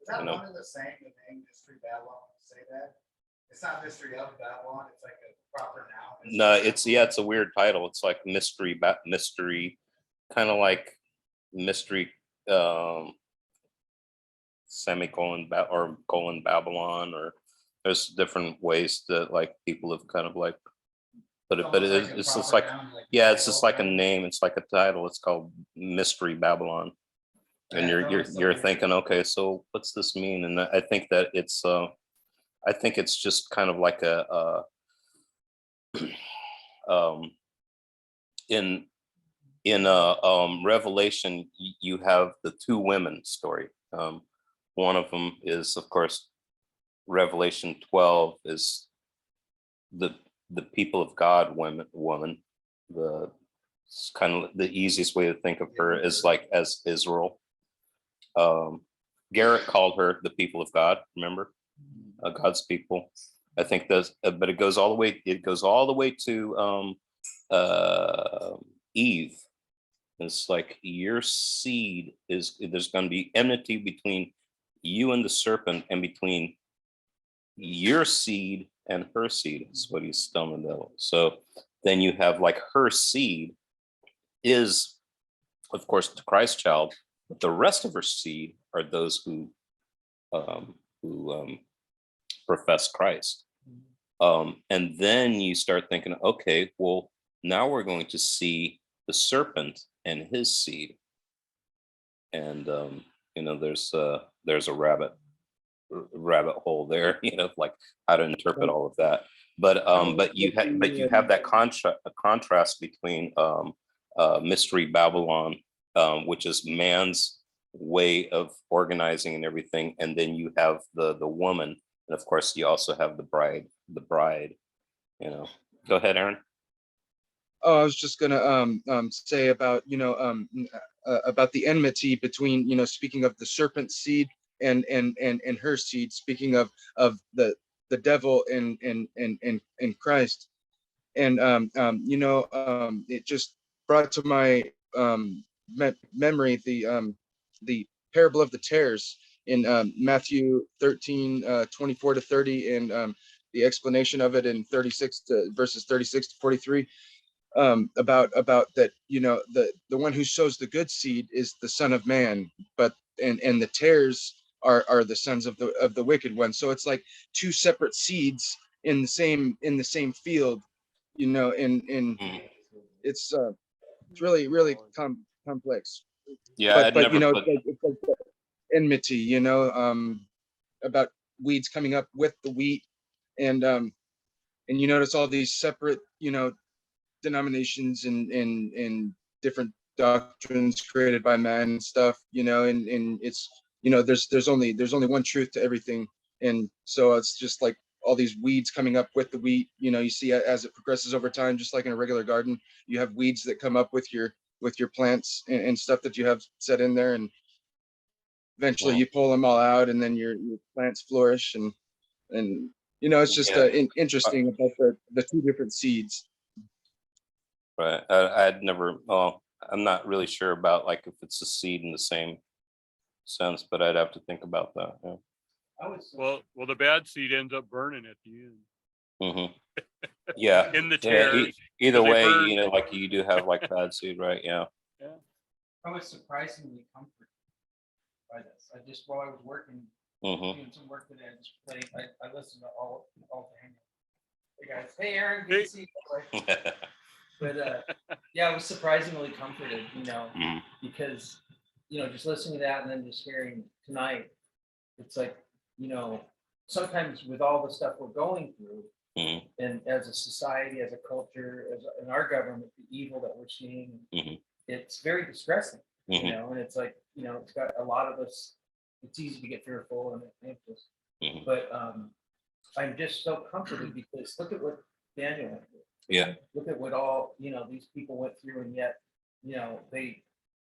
Is that You know. one of the same, the name Mystery Babylon, say that? It's not Mystery of Babylon, it's like a proper noun. No, it's a weird title. It's like mystery, kind of like mystery, semicolon or colon Babylon, or there's different ways that like people have kind of like put it, but it's just like, yeah, it's just like a name. It's like a title. It's called Mystery Babylon. And you're thinking, okay, so what's this mean? And I think that it's just kind of like in Revelation, you have the two women story. One of them is, of course, Revelation 12 is the people of God woman. It's kind of the easiest way to think of her is like as Israel. Garrett called her the people of God. Remember, God's people. I think that's, but it goes all the way. It goes all the way to Eve. It's like your seed is. There's going to be enmity between you and the serpent, and between your seed and her seed. Is what he's telling the devil. So then you have like her seed is of course, the Christ child, but the rest of her seed are those who profess Christ. And then you start thinking, okay, well, now we're going to see the serpent and his seed. And there's a rabbit hole there, like how to interpret all of that. But you have that contrast between Mystery Babylon, which is man's way of organizing and everything, and then you have the woman, and of course you also have the bride. Go ahead, Aaron. Oh, I was just gonna say about about the enmity between, speaking of the serpent seed and her seed, speaking of the devil and Christ. And it just brought to my memory the parable of the tares in Matthew 13, 24 to 30, and the explanation of it in verses 36 to 43. About that, the one who sows the good seed is the Son of Man, but and the tares are the sons of the wicked one. So it's like two separate seeds in the same field, and it's really complex. Yeah, But it's like the enmity, about weeds coming up with the wheat, and you notice all these separate, denominations and different doctrines created by man and stuff, and it's, there's only one truth to everything. And so it's just like all these weeds coming up with the wheat. You see as it progresses over time, just like in a regular garden, you have weeds that come up with your plants and stuff that you have set in there, and eventually you pull them all out, and then your plants flourish, and it's just interesting about the two different seeds. Right. I'd never, well, I'm not really sure about like if it's a seed in the same sense, but I'd have to think about that. Yeah. Well, the bad seed ends up burning at the end. Mm-hmm. Yeah. In the Yeah, tares. either they way, burn. like you do have like bad seed, right? Yeah. I was surprisingly comforted by this. While I was working, Mm-hmm. doing some work today, I just played, I listened to all the hangouts. Hey guys, hey Aaron, good to see you. But yeah, I was surprisingly comforted, Mhm. because, just listening to that and then just hearing tonight, it's like, sometimes with all the stuff we're going through, Mhm. and as a society, as a culture, in our government, the evil that we're seeing, Mhm. it's very distressing, Mhm. and it's like, it's got a lot of us, it's easy to get fearful and anxious. Mhm. But I'm just so comforted because look at what Daniel went through. Yeah. Look at what all these people went through, and yet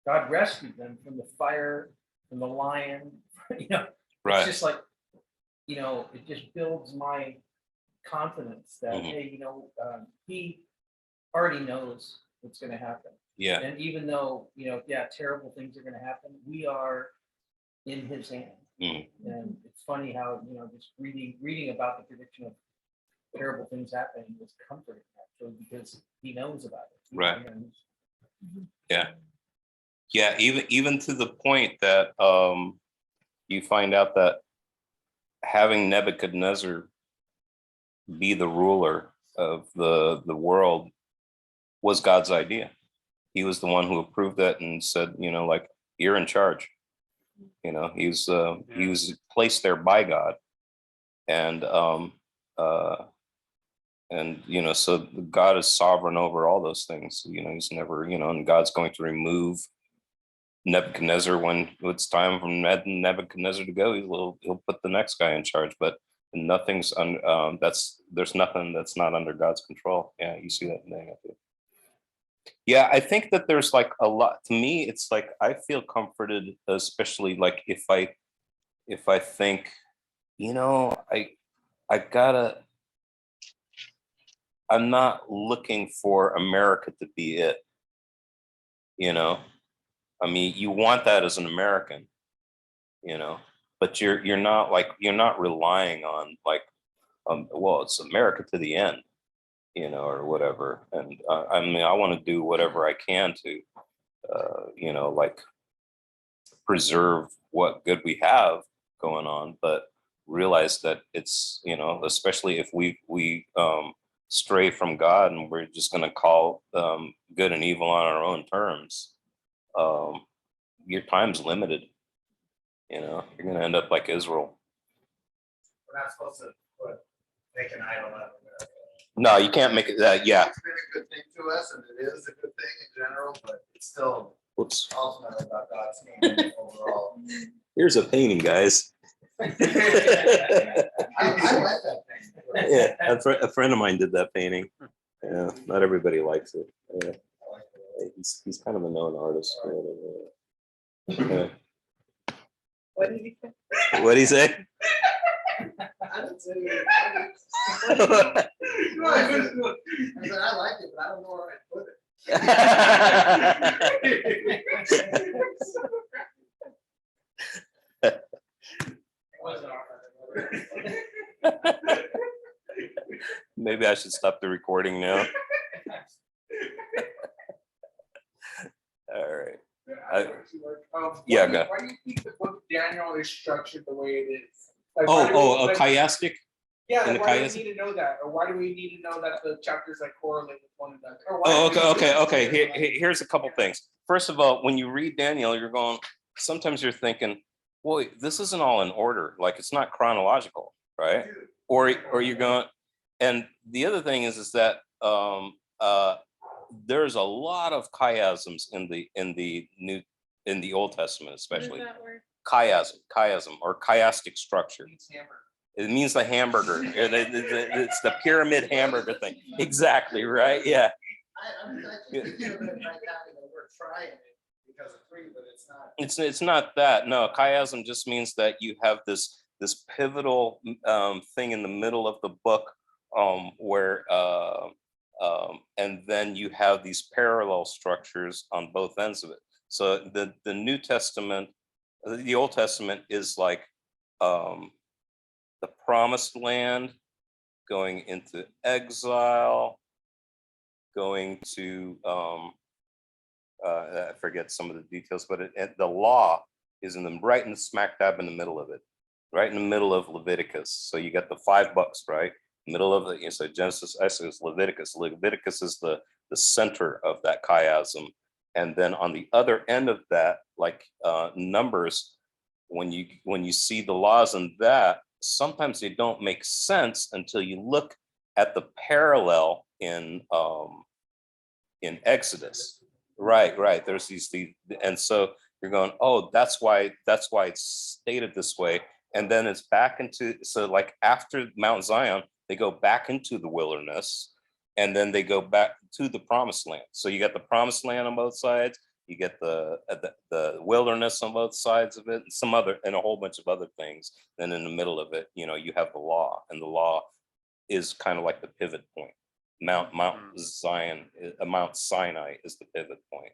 God rescued them from the fire, from the lion. Right. It's just like it just builds my confidence that Mhm. hey, he already knows what's going to happen. Yeah. And even though terrible things are going to happen, we are in His hand. Mhm. And it's funny how just reading about the prediction of terrible things happening was comforting actually, because He knows about it. Right. Yeah. Yeah. Even to the point that you find out that having Nebuchadnezzar be the ruler of the world was God's idea. He was the one who approved that and said, like, you're in charge. He was placed there by God. And so God is sovereign over all those things. He's never, and God's going to remove Nebuchadnezzar when it's time for Nebuchadnezzar to go. He'll put the next guy in charge, but there's nothing that's not under God's control. Yeah, you see that in there. Yeah, I think that there's like a lot. To me, it's like I feel comforted, especially like if I think, I'm not looking for America to be it. I mean, you want that as an American, but you're not relying on like, well, it's America to the end, or whatever. And I mean, I want to do whatever I can to you know, like preserve what good we have going on, but realize that it's, you know, especially if we stray from God and we're just going to call good and evil on our own terms, your time's limited. You know, you're going to end up like Israel. We're not supposed to make an idol out of it. No, you can't make it that. Yeah. It's been a good thing to us, and it is a good thing in general, but it's still Whoops. ultimately about God's kingdom overall. Here's a painting, guys. I like that thing. Yeah, a friend of mine did that painting. Yeah, not everybody likes it. Yeah. He's kind of a known artist. Yeah. What did you say? What do you say? I didn't say it. I said, I like it, but I don't know where I put it. It wasn't our- Maybe I should stop the recording now. All right. Yeah, go. Why do you think the book of Daniel is structured the way it is? Like, A chiastic. Yeah, in like, the why do chiastic? we need to know that? Or why do we need to know that the chapters like correlate with one another? Or why Oh, do we okay. need to- Here's a couple things. First of all, when you read Daniel, you're going, sometimes you're thinking, boy, this isn't all in order. Like it's not chronological, right? Or you're going, and the other thing is that there's a lot of chiasms in the Old Testament, especially chiasm or chiastic structure. It means the hamburger. It's the pyramid hamburger thing. Exactly, right? Yeah. I'm actually thinking of it right now, we're trying it because of free, but it's not. It's not that. No, chiasm just means that you have this pivotal thing in the middle of the book where and then you have these parallel structures on both ends of it. So the New Testament, the Old Testament is like the promised land, going into exile, going to I forget some of the details, but the law is right in the smack dab in the middle of it, right in the middle of Leviticus. So you got the 5 books, right? Middle of it, so Genesis, Exodus, Leviticus. Leviticus is the center of that chiasm. And then on the other end of that, like Numbers, when you see the laws in that, sometimes they don't make sense until you look at the parallel in Exodus. Right. There's these, and so you're going, oh, that's why it's stated this way. And then it's back into, so like after Mount Zion, they go back into the wilderness, and then they go back to the promised land. So you got the promised land on both sides, you get the wilderness on both sides of it, and a whole bunch of other things. Then in the middle of it, you have the law, and the law is kind of like the pivot point. Mount Zion, Mount Sinai is the pivot point.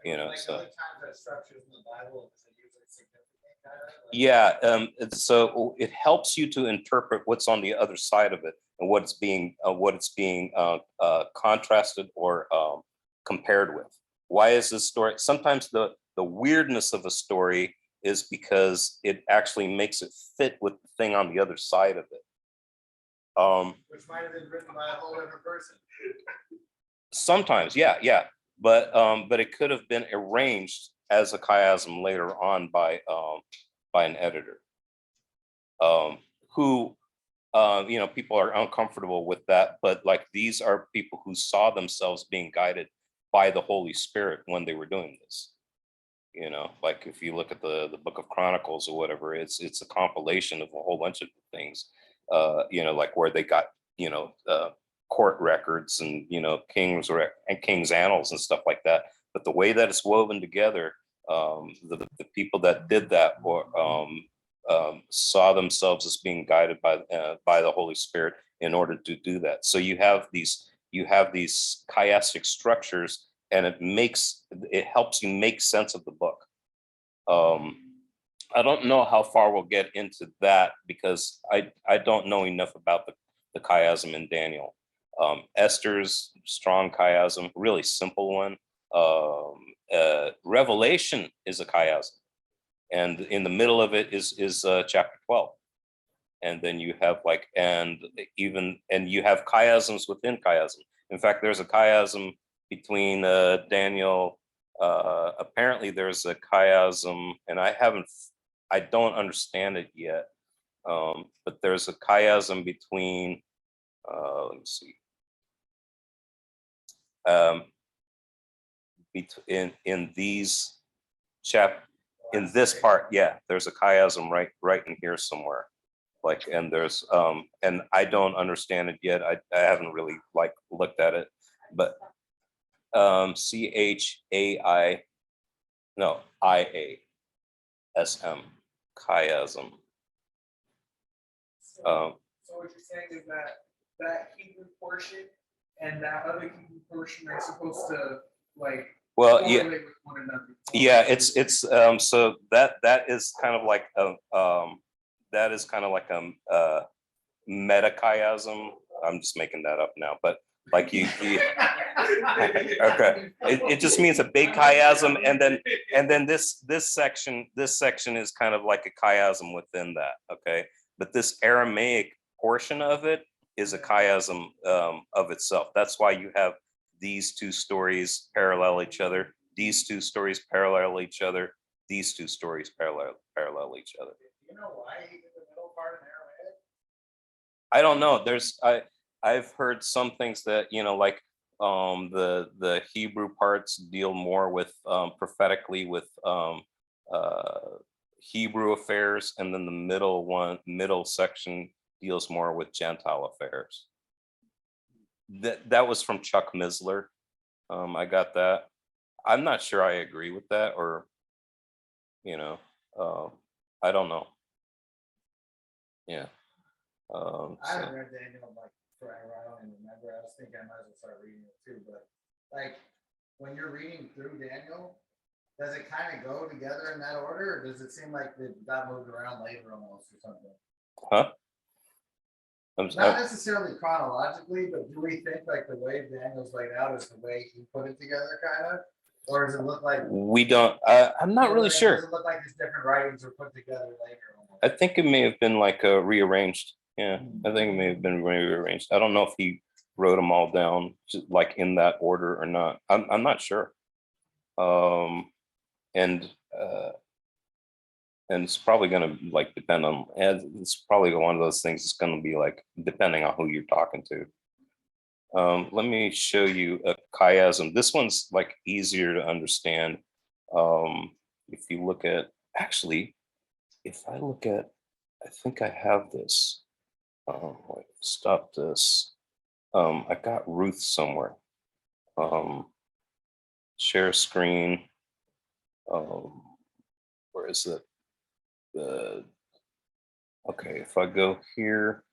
Like So other times that structures in the Bible, is it usually significant kind of? yeah, so it helps you to interpret what's on the other side of it and what it's being contrasted or compared with. Why is this story? Sometimes the weirdness of a story is because it actually makes it fit with the thing on the other side of it. Which might have been written by a whole other person. Sometimes, yeah, but it could have been arranged as a chiasm later on by an editor, who people are uncomfortable with that, but like these are people who saw themselves being guided by the Holy Spirit when they were doing this. Like if you look at the Book of Chronicles or whatever, it's a compilation of a whole bunch of things, like where they got court records and King's annals and stuff like that. But the way that it's woven together, the people that did that saw themselves as being guided by the Holy Spirit in order to do that. So you have these chiastic structures, and it helps you make sense of the book. I don't know how far we'll get into that because I don't know enough about the chiasm in Daniel. Esther's strong chiasm, really simple one. Revelation is a chiasm, and in the middle of it is chapter 12. And then you have like, and you have chiasms within chiasm. In fact, there's a chiasm between Daniel. Apparently, there's a chiasm, and I don't understand it yet. But there's a chiasm between. Let me see. In these in this part, yeah, there's a chiasm right in here somewhere. Like, and there's and I don't understand it yet. I haven't really like looked at it, but CHAI, no, IASM, chiasm. So what you're saying is that Hebrew portion and that other Hebrew portion are supposed to like Well, yeah, correlate with one another. yeah, it's so that is kind of like that is kind of like a metachiasm. I'm just making that up now, but like you okay, it just means a big chiasm, and then this section is kind of like a chiasm within that. Okay, but this Aramaic portion of it is a chiasm of itself. That's why you have these two stories parallel each other. These two stories parallel each other. These two stories parallel each other. You know why he did the middle part in Aramaic? I don't know. I've heard some things that, like the Hebrew parts deal more with prophetically with Hebrew affairs, and then the middle section deals more with Gentile affairs. That was from Chuck Misler. I got that. I'm not sure I agree with that, or I don't know. Yeah. I So- haven't read Daniel like forever. I don't even remember. I was thinking I might as well start reading it too. But like when you're reading through Daniel, does it kind of go together in that order, or does it seem like it got moved around later almost or something? Huh? Not necessarily chronologically, but do we think like the way Daniel's laid out is the way he put it together, kind of, or does it look like? We don't. I'm not really Does sure. it look like his different writings were put together later? Almost? I think it may have been like rearranged. Yeah, I think it may have been rearranged. I don't know if he wrote them all down like in that order or not. I'm not sure. And it's probably going to like depend on. It's probably one of those things. It's going to be like depending on who you're talking to. Let me show you a chiasm. This one's like easier to understand. If you look at, actually, if I look at, I think I have this. Wait, stop this. I got Ruth somewhere. Share screen. Where is it? Okay, if I go here,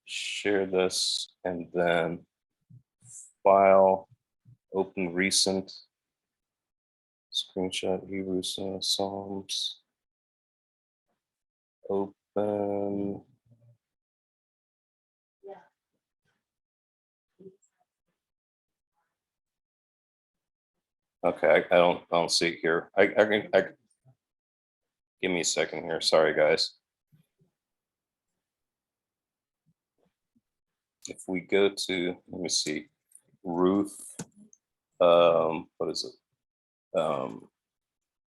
share this, and then file, open recent, screenshot Hebrew Psalms, open. Okay, I don't see it here. I give me a second here. Sorry, guys. If we go to, let me see, Ruth, what is it?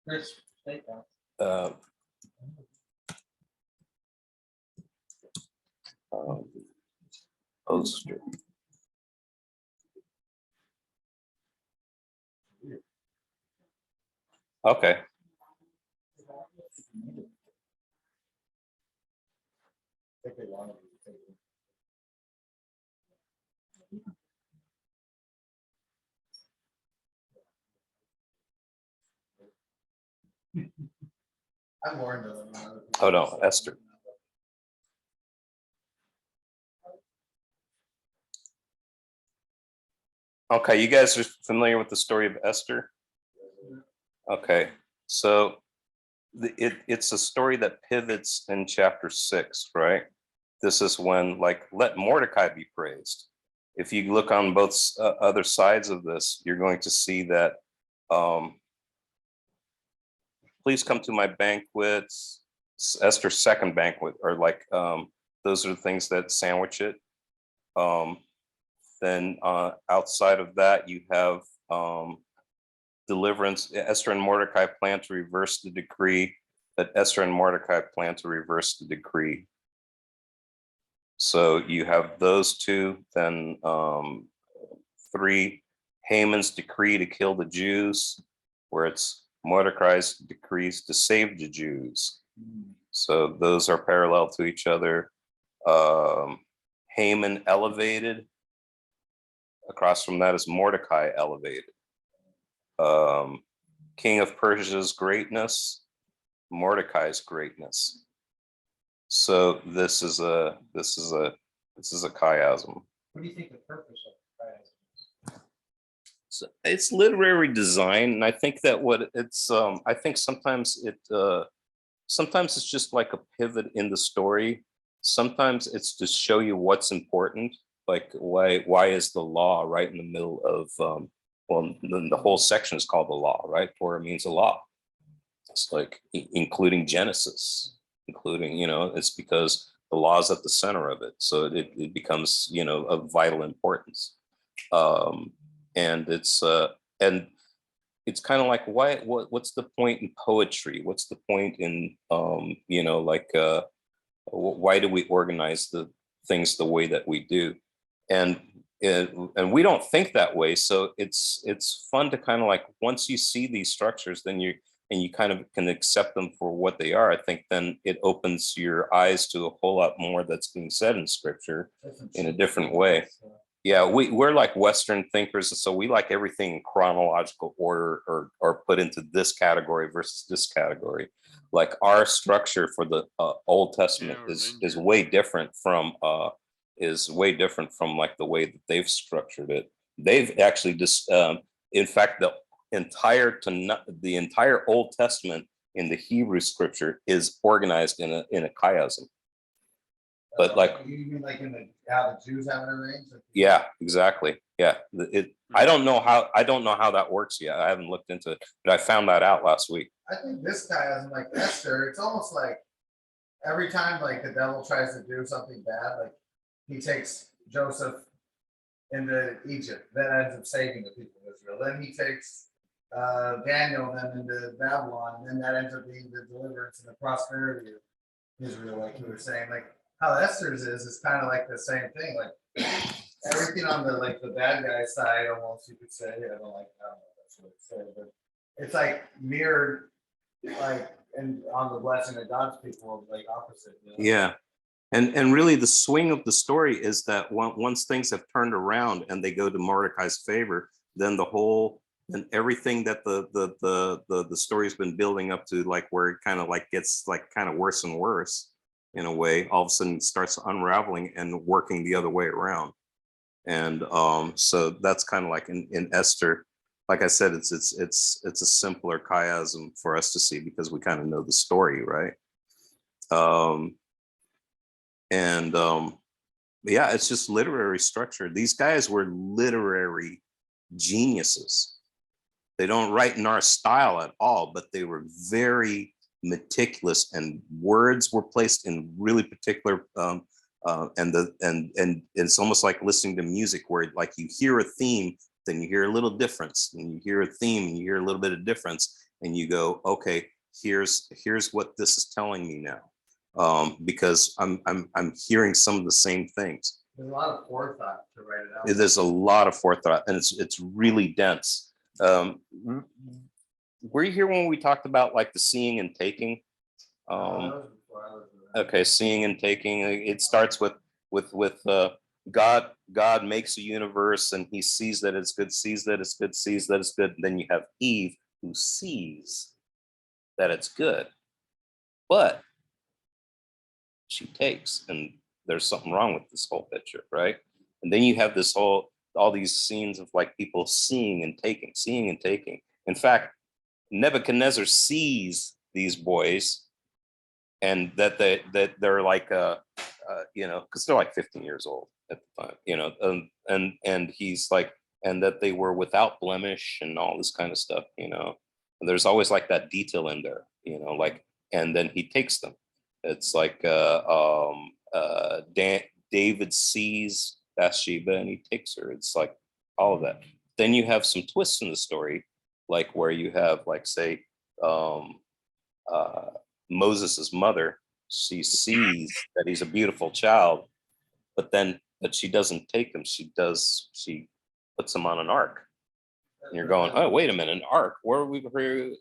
Chris, take that. Poster. Okay. think they wanted to take it. I'm more into them. than other people. Oh, no, Esther. Okay, you guys are familiar with the story of Esther? Okay, so it's a story that pivots in chapter 6, right? This is when, like, let Mordecai be praised. If you look on both other sides of this, you're going to see that Please come to my banquets, Esther's second banquet, or like, those are the things that sandwich it. Then outside of that, you have deliverance. Esther and Mordecai plan to reverse the decree, but Esther and Mordecai plan to reverse the decree. So you have those two, then 3, Haman's decree to kill the Jews, where it's Mordecai's decrees to save the Jews. So those are parallel to each other. Haman elevated. Across from that is Mordecai elevated. King of Persia's greatness, Mordecai's greatness. So this is a chiasm. What do you think the purpose of it is? So it's literary design, and I think that what it's I think sometimes it's just like a pivot in the story. Sometimes it's to show you what's important, like why is the law right in the middle of well, the whole section is called the law, right? Torah means a law. It's like including Genesis, including, it's because the law is at the center of it. So it becomes, of vital importance. And it's kind of like, what's the point in poetry? What's the point in, why do we organize the things the way that we do? And we don't think that way. So it's fun to kind of like, once you see these structures, then you kind of can accept them for what they are. I think then it opens your eyes to a whole lot more that's being said in scripture in a different way. Yeah, we're like Western thinkers, and so we like everything in chronological order or put into this category versus this category. Like our structure for the Old Testament is way different from like the way that they've structured it. They've actually just, in fact, the entire Old Testament in the Hebrew scripture is organized in a chiasm. But like, you mean like how the Jews have it arranged? yeah, exactly. Yeah, I don't know how that works yet. I haven't looked into it, but I found that out last week. I think this guy hasn't like Esther. It's almost like every time like the devil tries to do something bad, like he takes Joseph into Egypt, then ends up saving the people of Israel. Then he takes Daniel then into Babylon, and then that ends up being the deliverance and the prosperity of Israel, like you were saying. Like how Esther's is kind of like the same thing. Like everything on the bad guy side, almost, you could say. I don't know if that's what it's saying, but it's like mirrored, like, and on the blessing of God's people, like opposite. Yeah. And really the swing of the story is that once things have turned around and they go to Mordecai's favor, then everything that the story's been building up to, like where it kind of like gets like kind of worse and worse in a way, all of a sudden starts unraveling and working the other way around. And so that's kind of like in Esther, like I said, it's a simpler chiasm for us to see because we kind of know the story, right? Yeah, it's just literary structure. These guys were literary geniuses. They don't write in our style at all, but they were very meticulous, and words were placed in really particular and it's almost like listening to music where like you hear a theme, then you hear a little difference, and you hear a theme and you hear a little bit of difference, and you go, okay, here's what this is telling me now. Because I'm hearing some of the same things. There's a lot of forethought to write it out. There's a lot of forethought, and it's really dense. Were you here when we talked about like the seeing and taking? Okay, seeing and taking. It starts with God makes a universe, and he sees that it's good, sees that it's good, sees that it's good. And then you have Eve, who sees that it's good, but she takes, and there's something wrong with this whole picture, right? And then you have all these scenes of like people seeing and taking, seeing and taking. In fact, Nebuchadnezzar sees these boys, and that they're like because they're like 15 years old at the time, and he's like, and that they were without blemish and all this kind of stuff, you know. And there's always like that detail in there, you know, like, and then he takes them. It's like David sees Bathsheba and he takes her. It's like all of that. Then you have some twists in the story, like where you have, like, say, Moses's mother, she sees that he's a beautiful child, but she doesn't take him. She puts him on an ark. And you're going, oh, wait a minute, an ark. Where are we?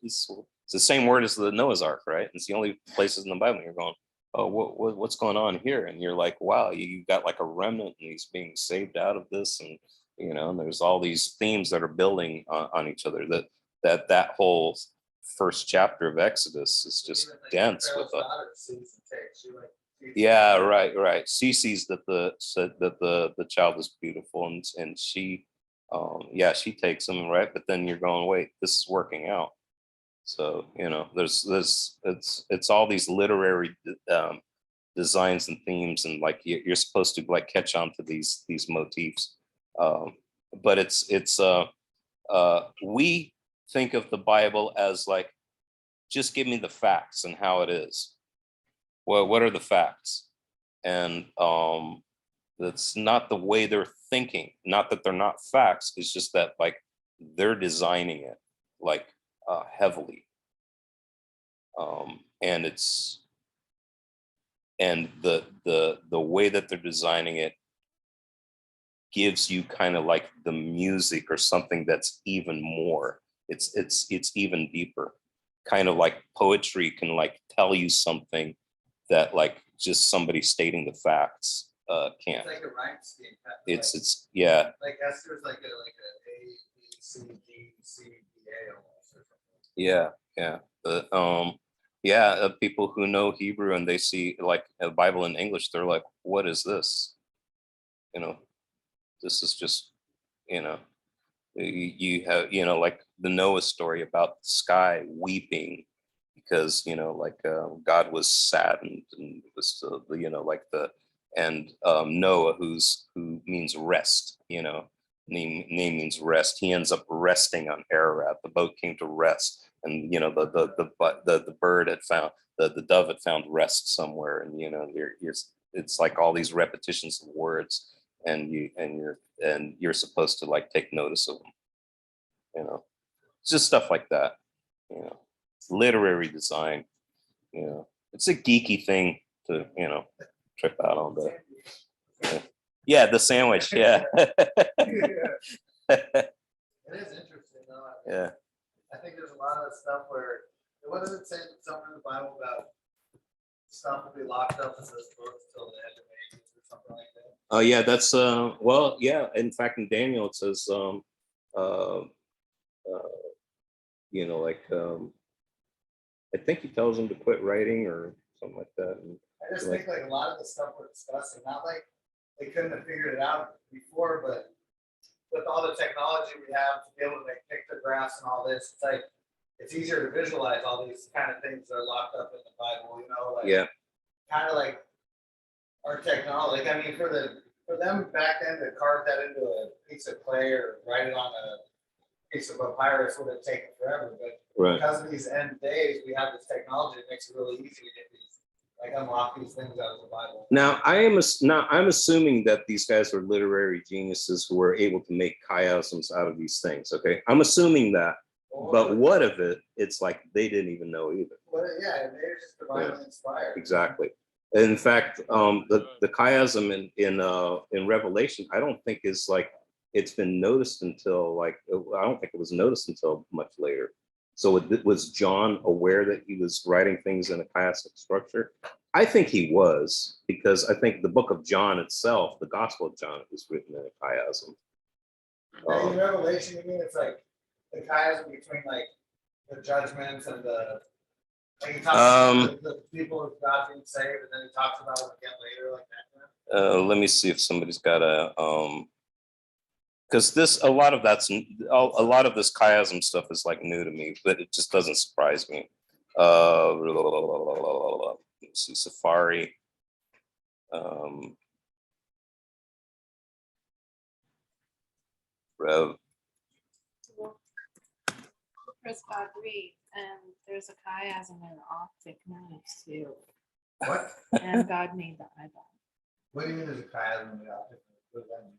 It's the same word as the Noah's Ark, right? It's the only places in the Bible you're going, oh, what's going on here? And you're like, wow, you got like a remnant, and he's being saved out of this, and you know, and there's all these themes that are building on each other. That whole first chapter of Exodus is just dense with a. Yeah, right. She sees that the child is beautiful, and she, she takes him, right. But then you're going, wait, this is working out. So you know, there's it's all these literary designs and themes, and like you're supposed to like catch on to these motifs. But we think of the Bible as like, just give me the facts and how it is. Well, what are the facts? And that's not the way they're thinking. Not that they're not facts. It's just that like they're designing it like heavily. And the way that they're designing it gives you kind of like the music or something that's even more. It's even deeper. Kind of like poetry can like tell you something that like just somebody stating the facts can't. It's like a rhyme scheme. It's yeah. Like Esther's like a A, B, C, D, C, D, A almost or something. Yeah. People who know Hebrew and they see like a Bible in English, they're like, what is this? You know, this is just, you know, you have, you know, like the Noah story about the sky weeping because, you know, like God was saddened, and it was, you know, like Noah, who means rest, you know, name means rest. He ends up resting on Ararat. The boat came to rest, and you know, the bird had found the dove had found rest somewhere, and you know, it's like all these repetitions of words, and you're supposed to like take notice of them, you know. It's just stuff like that, you know. Literary design, you know, it's a geeky thing to, you know, trip out on. Yeah, the sandwich. Yeah. It is interesting though. Yeah. I think there's a lot of stuff where, what does it say somewhere in the Bible about stuff will be locked up in those books till the end of ages or something like that? Oh yeah, that's well, yeah. In fact, in Daniel it says you know, like I think he tells him to quit writing or something like that. And I just think like a lot of the stuff we're discussing, not like they couldn't have figured it out before, but with all the technology we have to be able to make pictographs and all this, it's like it's easier to visualize all these kind of things that are locked up in the Bible, you know, like yeah, kind of like our technology. Like, I mean, for them back then to carve that into a piece of clay or write it on a piece of papyrus would have taken forever. But right. because of these end days, we have this technology that makes it really easy to get these, like unlock these things out of the Bible. Now I'm assuming that these guys were literary geniuses who were able to make chiasms out of these things. Okay, I'm assuming that. But what if it's like they didn't even know either? Well, yeah, they're just divinely inspired. Exactly. In fact, the chiasm in Revelation, I don't think is like it's been noticed until like I don't think it was noticed until much later. So was John aware that he was writing things in a chiastic structure? I think he was, because I think the book of John itself, the Gospel of John, was written in a chiasm. Now, in Revelation, you mean it's like the chiasm between like the judgments and the like he talks about the people of God being saved, and then he talks about it again later, like that. Let me see if somebody's got a because a lot of this chiasm stuff is like new to me, but it just doesn't surprise me. Let's see, Safari. Rev. Chris God read, and there's a chiasm and optic nerves too, What? and God made the eyeball. What do you mean there's a chiasm in the object? What does that mean?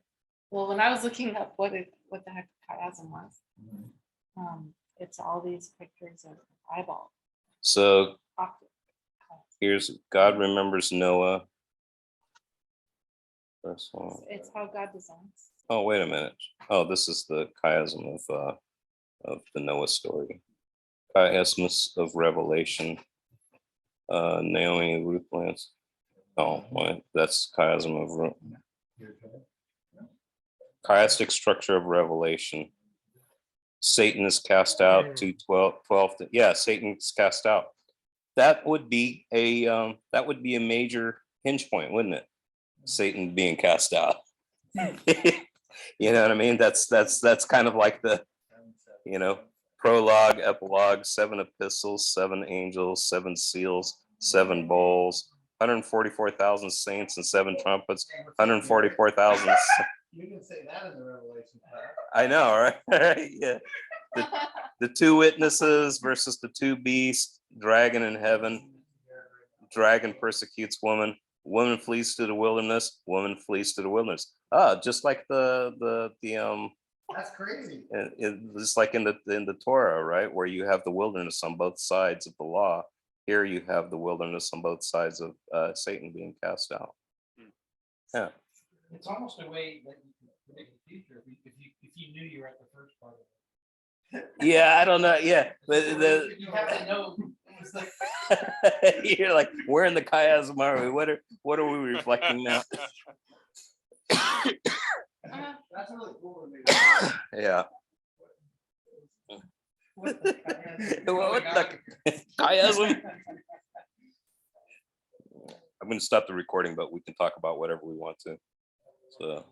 Well, when I was looking up what the heck chiasm was, Mhm. it's all these pictures of eyeball So optic. here's God remembers Noah. First one. It's how God designs. Oh, wait a minute. Oh, this is the chiasm of the Noah story. Chiasmus of Revelation. Naomi and Ruth Lance. Oh, wait, that's chiasm of chiastic structure of Revelation. Satan is cast out to 12. Yeah, Satan's cast out. That would be a major hinge point, wouldn't it? Satan being cast out. You know what I mean? That's kind of like the, prologue, epilogue, 7 epistles, 7 angels, 7 seals, 7 bowls, 144,000 saints and 7 trumpets, 144,000. You didn't say that in the Revelation part. I know, right? Yeah. The 2 witnesses versus the 2 beasts, dragon in heaven. Dragon persecutes woman. Woman flees to the wilderness. Woman flees to the wilderness. Just like the That's crazy. just like in the Torah, right, where you have the wilderness on both sides of the law. Here you have the wilderness on both sides of Satan being cast out. Yeah. It's almost a way that you can predict the future if you knew you were at the first part of it. Yeah, I don't know. Yeah, but You have to know. It's like, you're like, where in the chiasm are we? What are we reflecting now? That's really cool to me. Yeah. what the chiasm? What the chiasm? I'm going to stop the recording, but we can talk about whatever we want to. So.